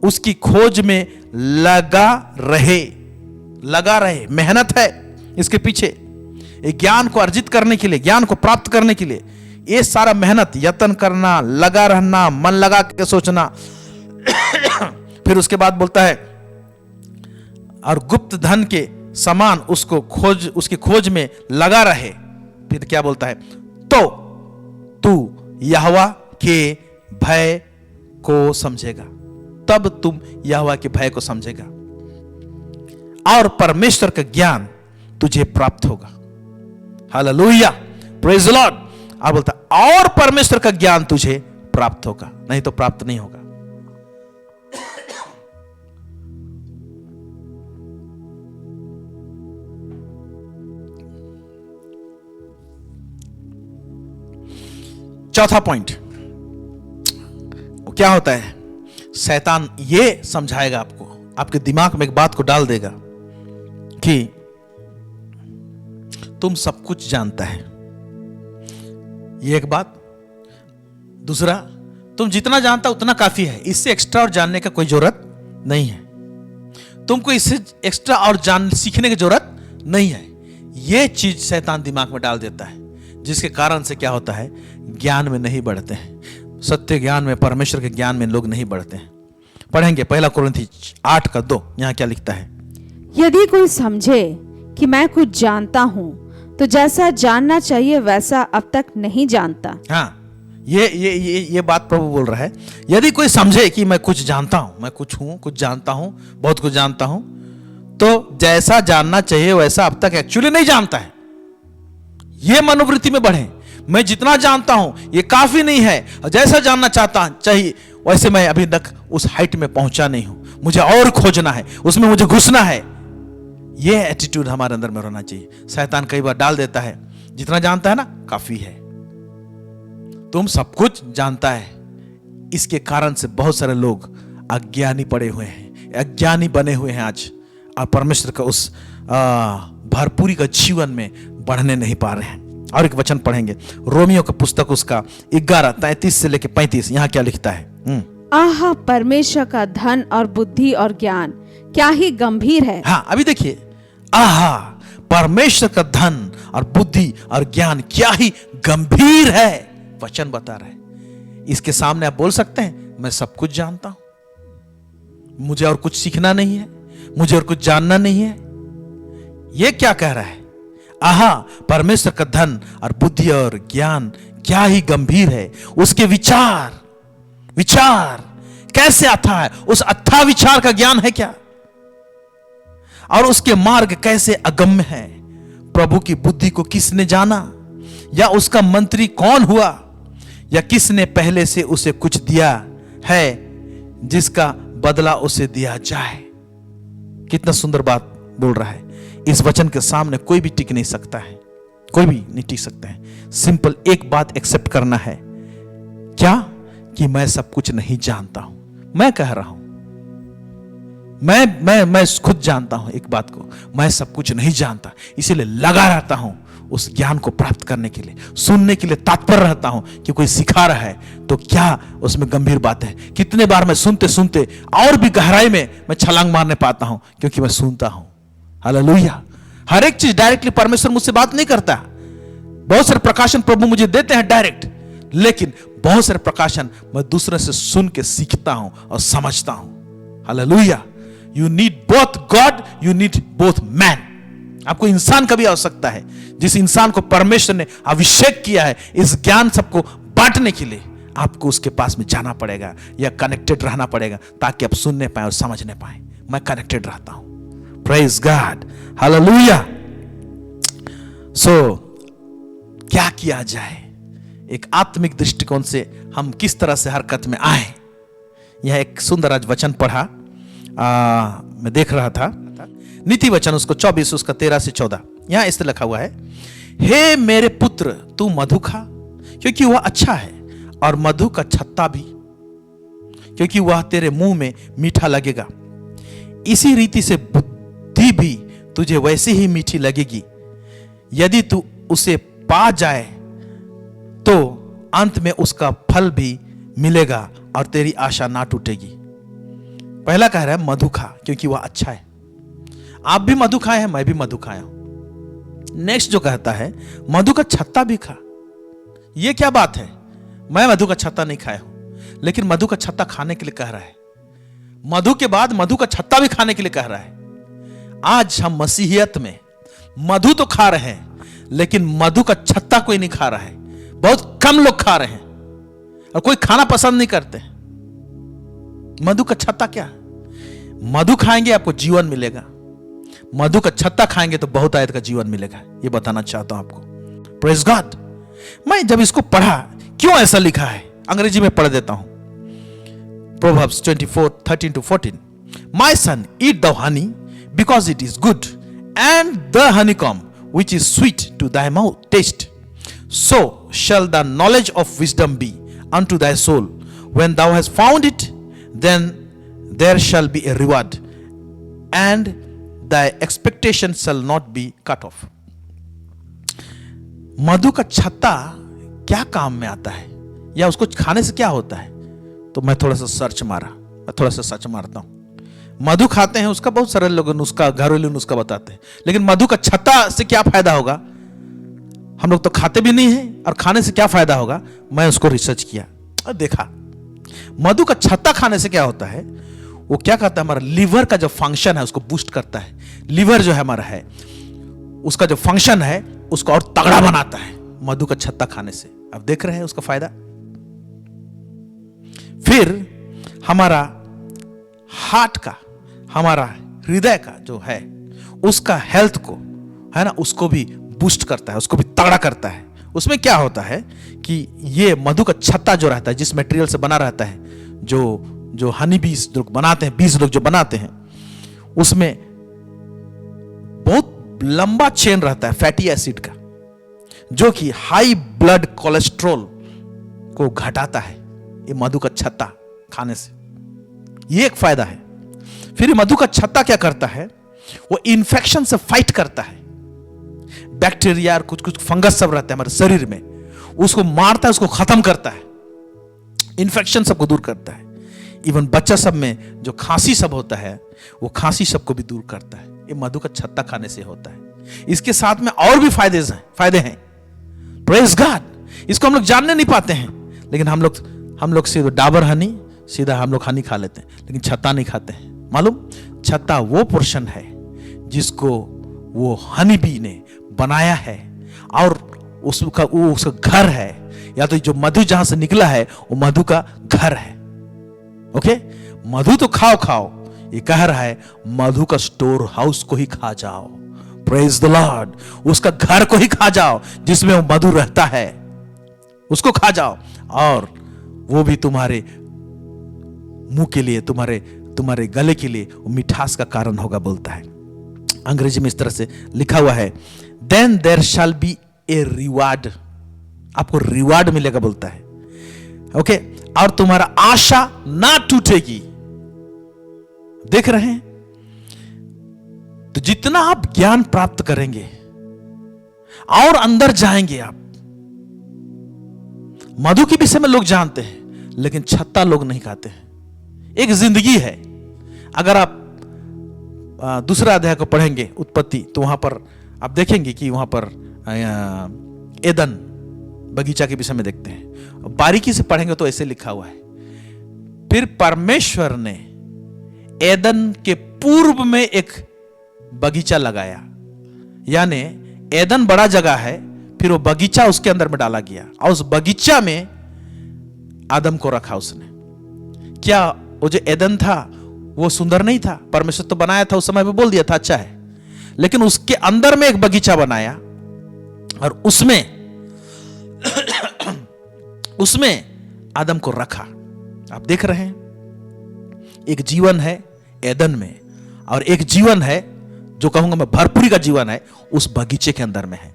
उसकी खोज में लगा रहे। मेहनत है इसके पीछे, ज्ञान को अर्जित करने के लिए, ज्ञान को प्राप्त करने के लिए ये सारा मेहनत, यत्न करना, लगा रहना, मन लगा के सोचना। फिर उसके बाद बोलता है और गुप्त धन के समान उसकी खोज में लगा रहे। फिर क्या बोलता है? तो तू यहोवा के भय को समझेगा, तब तुम यहोवा के भय को समझेगा और परमेश्वर का ज्ञान तुझे प्राप्त होगा। Hallelujah, praise the Lord. आप बोलता और परमेश्वर का ज्ञान तुझे प्राप्त होगा, नहीं तो प्राप्त नहीं होगा। चौथा पॉइंट क्या होता है, शैतान ये समझाएगा आपको, आपके दिमाग में एक बात को डाल देगा कि तुम सब कुछ जानता है, ये एक बात। दूसरा, तुम जितना जानता उतना काफी है, इससे एक्स्ट्रा और जानने का कोई जरूरत नहीं है, तुमको इससे एक्स्ट्रा और सीखने की जरूरत नहीं है। यह चीज शैतान दिमाग में डाल देता है, जिसके कारण से क्या होता है, ज्ञान में नहीं बढ़ते हैं, सत्य ज्ञान में, परमेश्वर के ज्ञान में लोग नहीं बढ़ते हैं। पढ़ेंगे 1 कुरिन्थी 8:2, यहां क्या लिखता है, यदि कोई समझे कि मैं कुछ जानता हूं तो जैसा जानना चाहिए वैसा अब तक नहीं जानता। हाँ, ये बात प्रभु बोल रहा है। यदि कोई समझे कि मैं कुछ जानता हूं, मैं कुछ हूं, कुछ जानता हूं, बहुत कुछ जानता हूं, तो जैसा जानना चाहिए वैसा अब तक एक्चुअली नहीं जानता है। ये मनोवृत्ति में बढ़े, मैं जितना जानता हूं ये काफी नहीं है, और जैसा जानना चाहता चाहिए वैसे मैं अभी तक उस हाइट में पहुंचा नहीं हूं, मुझे और खोजना है, उसमें मुझे घुसना है। ये एटीट्यूड हमारे अंदर में रहना चाहिए। शैतान कई बार डाल देता है, जितना जानता है ना काफी है, तुम सब कुछ जानता है। इसके कारण से बहुत सारे लोग अज्ञानी पड़े हुए हैं, अज्ञानी बने हुए हैं आज, और परमेश्वर का उस भरपूरी का जीवन में बढ़ने नहीं पा रहे हैं। और एक वचन पढ़ेंगे, रोमियो का पुस्तक उसका 11:33 से लेकर 35, यहां क्या लिखता है, आहा परमेश्वर का धन और बुद्धि और ज्ञान क्या ही गंभीर है। हाँ, अभी देखिए, आहा परमेश्वर का धन और बुद्धि और ज्ञान क्या ही गंभीर है, वचन बता रहा है। इसके सामने आप बोल सकते हैं मैं सब कुछ जानता हूं, मुझे और कुछ सीखना नहीं है, मुझे और कुछ जानना नहीं है। यह क्या कह रहा है, आहा परमेश्वर का धन और बुद्धि और ज्ञान क्या ही गंभीर है, उसके विचार कैसे अथाह है, उस अथाह विचार का ज्ञान है क्या, और उसके मार्ग कैसे अगम्य है। प्रभु की बुद्धि को किसने जाना, या उसका मंत्री कौन हुआ, या किसने पहले से उसे कुछ दिया है जिसका बदला उसे दिया जाए। कितना सुंदर बात बोल रहा है। इस वचन के सामने कोई भी टिक नहीं सकता है, कोई भी नहीं टिक सकता है। सिंपल एक बात एक्सेप्ट करना है, क्या, कि मैं सब कुछ नहीं जानता हूं। मैं कह रहा हूं, मैं खुद जानता हूं एक बात को, मैं सब कुछ नहीं जानता, इसीलिए लगा रहता हूं उस ज्ञान को प्राप्त करने के लिए, सुनने के लिए तत्पर रहता हूं कि कोई सिखा रहा है तो क्या उसमें गंभीर बात है। कितने बार मैं सुनते सुनते और भी गहराई में मैं छलांग मारने पाता हूं, क्योंकि मैं सुनता हूं। हालेलुया। हर एक चीज डायरेक्टली परमेश्वर मुझसे बात नहीं करता। बहुत सारे प्रकाशन प्रभु मुझे देते हैं डायरेक्ट, लेकिन बहुत सारे प्रकाशन मैं दूसरे से सुन के सीखता हूं और समझता हूं। Hallelujah. You need both God, you need both man. आपको इंसान का भी आवश्यकता है, जिस इंसान को परमेश्वर ने अभिषेक किया है इस ज्ञान सबको बांटने के लिए, आपको उसके पास में जाना पड़ेगा या कनेक्टेड रहना पड़ेगा, ताकि आप सुनने पाए और समझने पाए। मैं कनेक्टेड रहता हूं। Praise God, hallelujah. सो क्या किया जाए, एक आत्मिक दृष्टिकोण से हम किस तरह से हरकत में आए। यह एक सुंदर आज वचन पढ़ा, मैं देख रहा था नीति वचन उसको 24 उसका 13 से 14, यहां इस तरह लिखा हुआ है, हे मेरे पुत्र तू मधु खा क्योंकि वह अच्छा है, और मधु का छत्ता भी क्योंकि वह तेरे मुंह में मीठा लगेगा। इसी रीति से बुद्धि भी तुझे वैसे ही मीठी लगेगी। यदि तू उसे पा जाए तो अंत में उसका फल भी मिलेगा और तेरी आशा ना टूटेगी। पहला कह रहा है मधु खा क्योंकि वह अच्छा है। आप भी मधु खाए हैं, मैं भी मधु खाया हूं। नेक्स्ट जो कहता है मधु का छत्ता भी खा। यह क्या बात है, मैं मधु का छत्ता नहीं खाया हूं, लेकिन मधु का छत्ता खाने के लिए कह रहा है। मधु के बाद मधु का छत्ता भी खाने के लिए कह रहा है। आज हम मसीहियत में मधु तो खा रहे हैं, लेकिन मधु का छत्ता कोई नहीं खा रहा है। बहुत कम लोग खा रहे हैं और कोई खाना पसंद नहीं करते। मधु का छत्ता क्या? मधु खाएंगे आपको जीवन मिलेगा, मधु का छत्ता खाएंगे तो बहुत आयत का जीवन मिलेगा। ये बताना चाहता हूं आपको। Praise God. मैं जब इसको पढ़ा, क्यों ऐसा लिखा है, अंग्रेजी में पढ़ देता हूं। Proverbs 24:13-14 My son, eat thou honey because it is good, and the honeycomb which is sweet to thy mouth taste. So shall the knowledge of wisdom be unto thy soul. When thou hast found it, then there shall be a reward, and thy expectation shall not be cut off. मधु का छत्ता क्या काम में आता है, या उसको खाने से क्या होता है? तो मैं थोड़ा सा सर्च मारता हूं। मधु खाते हैं, उसका बहुत सरल लोग नुस्खा, घरेलू नुस्खा बताते हैं, लेकिन मधु का छत्ता से क्या फायदा होगा? हम लोग तो खाते भी नहीं हैं, और खाने से क्या फायदा होगा? मैं उसको रिसर्च किया और देखा मधु का छत्ता खाने से क्या होता है। वो क्या करता है, हमारा लीवर का जो फंक्शन है उसको बूस्ट करता है। लीवर जो है हमारा है, उसका जो फंक्शन है उसको और तगड़ा बनाता है मधु का छत्ता खाने से। अब देख रहे हैं उसका फायदा। फिर हमारा हार्ट का, हमारा हृदय का जो है उसका हेल्थ को, है ना, उसको भी बूस्ट करता है, उसको भी तगड़ा करता है। उसमें क्या होता है कि ये मधु का छत्ता जो रहता है, जिस मटेरियल से बना रहता है, जो हनी बीज लोग बनाते हैं, बीज लोग जो बनाते हैं, उसमें बहुत लंबा चेन रहता है फैटी एसिड का, जो कि हाई ब्लड कोलेस्ट्रॉल को घटाता है ये मधु का छत्ता खाने से। ये एक फायदा है। फिर मधु का छत्ता क्या करता है, वो इन्फेक्शन से फाइट करता है। बैक्टीरिया और कुछ फंगस सब रहते हैं हमारे शरीर में, उसको मारता है, उसको खत्म करता है, इन्फेक्शन सबको दूर करता है। इवन बच्चा सब में जो खांसी सब होता है, वो खांसी सबको भी दूर करता है। ये मधु का छत्ता खाने से होता है। इसके साथ में और भी फायदे हैं। Praise God. इसको हम लोग जानने नहीं पाते हैं, लेकिन हम लोग सीधा डाबर हनी, सीधा हम लोग हनी खा लेते हैं, लेकिन छत्ता नहीं खाते हैं। मालूम, छत्ता वो पोर्शन है जिसको वो हनी बी ने बनाया है, और उसका घर है, या तो जो मधु जहां से निकला है वो मधु का घर है। ओके, मधु तो खाओ, ये कह रहा है मधु का स्टोर हाउस को ही खा जाओ। Praise the Lord. उसका घर को ही खा जाओ जिसमें वो मधु रहता है, उसको खा जाओ, और वो भी तुम्हारे मुंह के लिए, तुम्हारे गले के लिए वो मिठास का कारण होगा, बोलता है। अंग्रेजी में इस तरह से लिखा हुआ है, then there shall be a reward. आपको रिवार्ड मिलेगा, बोलता है। ओके, और तुम्हारा आशा ना टूटेगी। देख रहे हैं, तो जितना आप ज्ञान प्राप्त करेंगे और अंदर जाएंगे आप। मधु के विषय में लोग जानते हैं, लेकिन छत्ता लोग नहीं खाते हैं। एक जिंदगी है। अगर आप दूसरा अध्याय को पढ़ेंगे, उत्पत्ति, तो वहां पर आप देखेंगे कि वहां पर एदन बगीचा के विषय में देखते हैं। बारीकी से पढ़ेंगे तो ऐसे लिखा हुआ है, फिर परमेश्वर ने एदन के पूर्व में एक बगीचा लगाया। यानी एदन बड़ा जगह है, फिर वो बगीचा उसके अंदर में डाला गया, और उस बगीचा में आदम को रखा उसने। क्या वो जो एदन था वो सुंदर नहीं था? परमेश्वर तो बनाया था, उस समय में बोल दिया था अच्छा है, लेकिन उसके अंदर में एक बगीचा बनाया, और उसमें आदम को रखा। आप देख रहे हैं, एक जीवन है एदन में, और एक जीवन है जो कहूंगा मैं भरपूरी का जीवन है उस बगीचे के अंदर में है।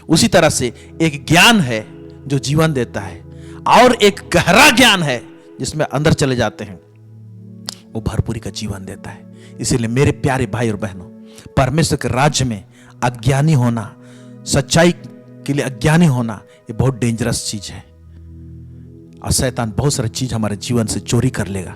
उसी तरह से एक ज्ञान है जो जीवन देता है, और एक गहरा ज्ञान है जिसमें अंदर चले जाते हैं, वो भरपूरी का जीवन देता है। इसीलिए मेरे प्यारे भाई और बहनों, परमेश्वर के राज्य में अज्ञानी होना, सच्चाई के लिए अज्ञानी होना, ये बहुत डेंजरस चीज है, और शैतान बहुत सारी चीज हमारे जीवन से चोरी कर लेगा,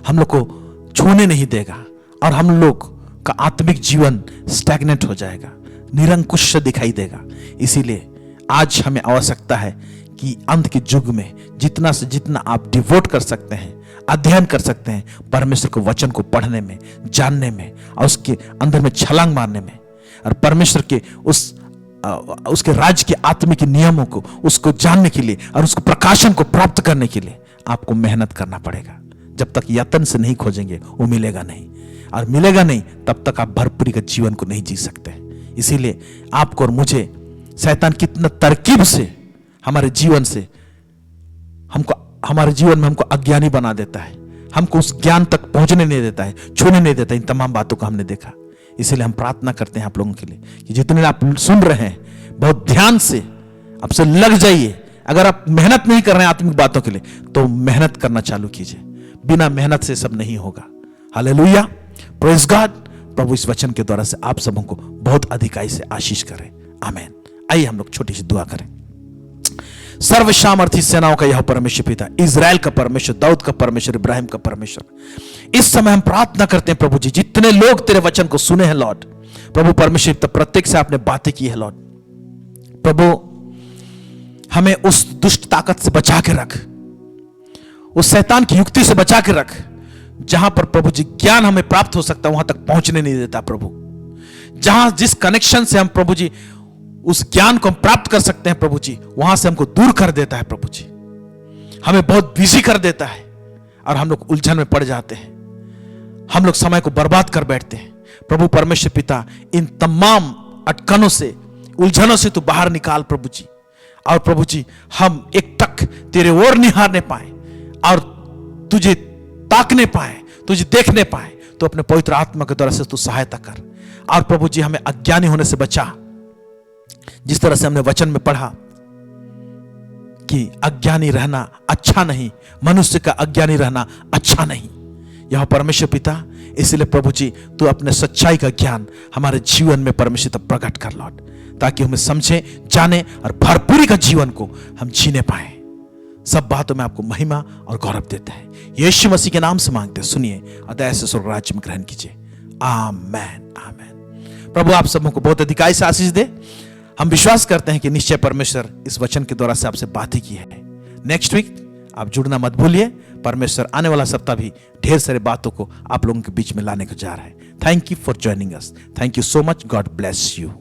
हम लोग को छूने नहीं देगा, और हम लोग का आत्मिक जीवन स्टैग्नेंट हो जाएगा, निरंकुश दिखाई देगा। इसीलिए आज हमें आवश्यकता है कि अंत के युग में जितना से जितना आप डिवोट कर सकते हैं, अध्ययन कर सकते हैं परमेश्वर के वचन को पढ़ने में, जानने में, और उसके अंदर में छलांग मारने में, और परमेश्वर के उसके राज्य के आत्मिक नियमों को, उसको जानने के लिए और उसको प्रकाशन को प्राप्त करने के लिए आपको मेहनत करना पड़ेगा। जब तक यत्न से नहीं खोजेंगे वो मिलेगा नहीं, और मिलेगा नहीं तब तक आप भरपूरी का जीवन को नहीं जी सकते। इसीलिए आपको और मुझे शैतान कितना तरकीब से हमारे जीवन में हमको अज्ञानी बना देता है, हमको उस ज्ञान तक पहुंचने नहीं देता है, छूने नहीं देता है। इन तमाम बातों को हमने देखा। इसीलिए हम प्रार्थना करते हैं आप लोगों के लिए कि जितने आप सुन रहे हैं, बहुत ध्यान से आपसे लग जाइए, अगर आप मेहनत नहीं कर रहे हैं आत्मिक बातों के लिए, तो मेहनत करना चालू कीजिए। बिना मेहनत से सब नहीं होगा। Hallelujah, praise God. प्रभु इस वचन के द्वारा से आप सबों को बहुत अधिकाई से आशीष करें। आमीन। आइए हम लोग छोटी सी दुआ करें। सर्वसामर्थी सेनाओं का यह परमेश्वर पिता, इजराइल का परमेश्वर, दाऊद का परमेश्वर, इब्राहिम का परमेश्वर, इस समय हम प्रार्थना करते हैं प्रभु जी, जितने लोग तेरे वचन को सुने हैं लॉर्ड, प्रभु परमेश्वर पिता, प्रत्येक से आपने बातें की है लॉर्ड। प्रभु हमें उस दुष्ट ताकत से बचा के रख, उस शैतान की युक्ति से बचा के रख, जहां पर प्रभु जी ज्ञान हमें प्राप्त हो सकता है वहां तक पहुंचने नहीं देता प्रभु। जहां जिस कनेक्शन से हम प्रभु जी उस ज्ञान को हम प्राप्त कर सकते हैं प्रभु जी, वहां से हमको दूर कर देता है प्रभु जी, हमें बहुत बिजी कर देता है और हम लोग उलझन में पड़ जाते हैं, हम लोग समय को बर्बाद कर बैठते हैं। प्रभु परमेश्वर पिता, इन तमाम अटकनों से, उलझनों से तू बाहर निकाल प्रभु जी, और प्रभु जी हम एक टक तेरे ओर निहारने पाए और तुझे ताकने पाए, तुझे देखने पाए। तो अपने पवित्र आत्मा के द्वारा से तू सहायता कर, और प्रभु जी हमें अज्ञानी होने से बचा। जिस तरह से हमने वचन में पढ़ा कि अज्ञानी रहना अच्छा नहीं, मनुष्य का अज्ञानी रहना अच्छा नहीं। यह परमेश्वर पिता, इसलिए प्रभु जी तू अपने सच्चाई का ज्ञान हमारे जीवन में परमेश्वर तब प्रकट कर लौट, ताकि हमें समझे, जाने और भरपूरी का जीवन को हम जीने पाए। सब बातों में आपको महिमा और गौरव देता है। यीशु मसीह के नाम से मांगते, सुनिए और दया से स्वर्ग राज्य में ग्रहण कीजिए। आमेन, आमेन। प्रभु आप सबों को बहुत अधिकाई से आशीष दे। हम विश्वास करते हैं कि निश्चय परमेश्वर इस वचन के द्वारा से आपसे बातें की है। नेक्स्ट वीक आप जुड़ना मत भूलिए। परमेश्वर आने वाला सप्ताह भी ढेर सारी बातों को आप लोगों के बीच में लाने को जा रहा है। Thank you for joining us. Thank you so much. God bless you.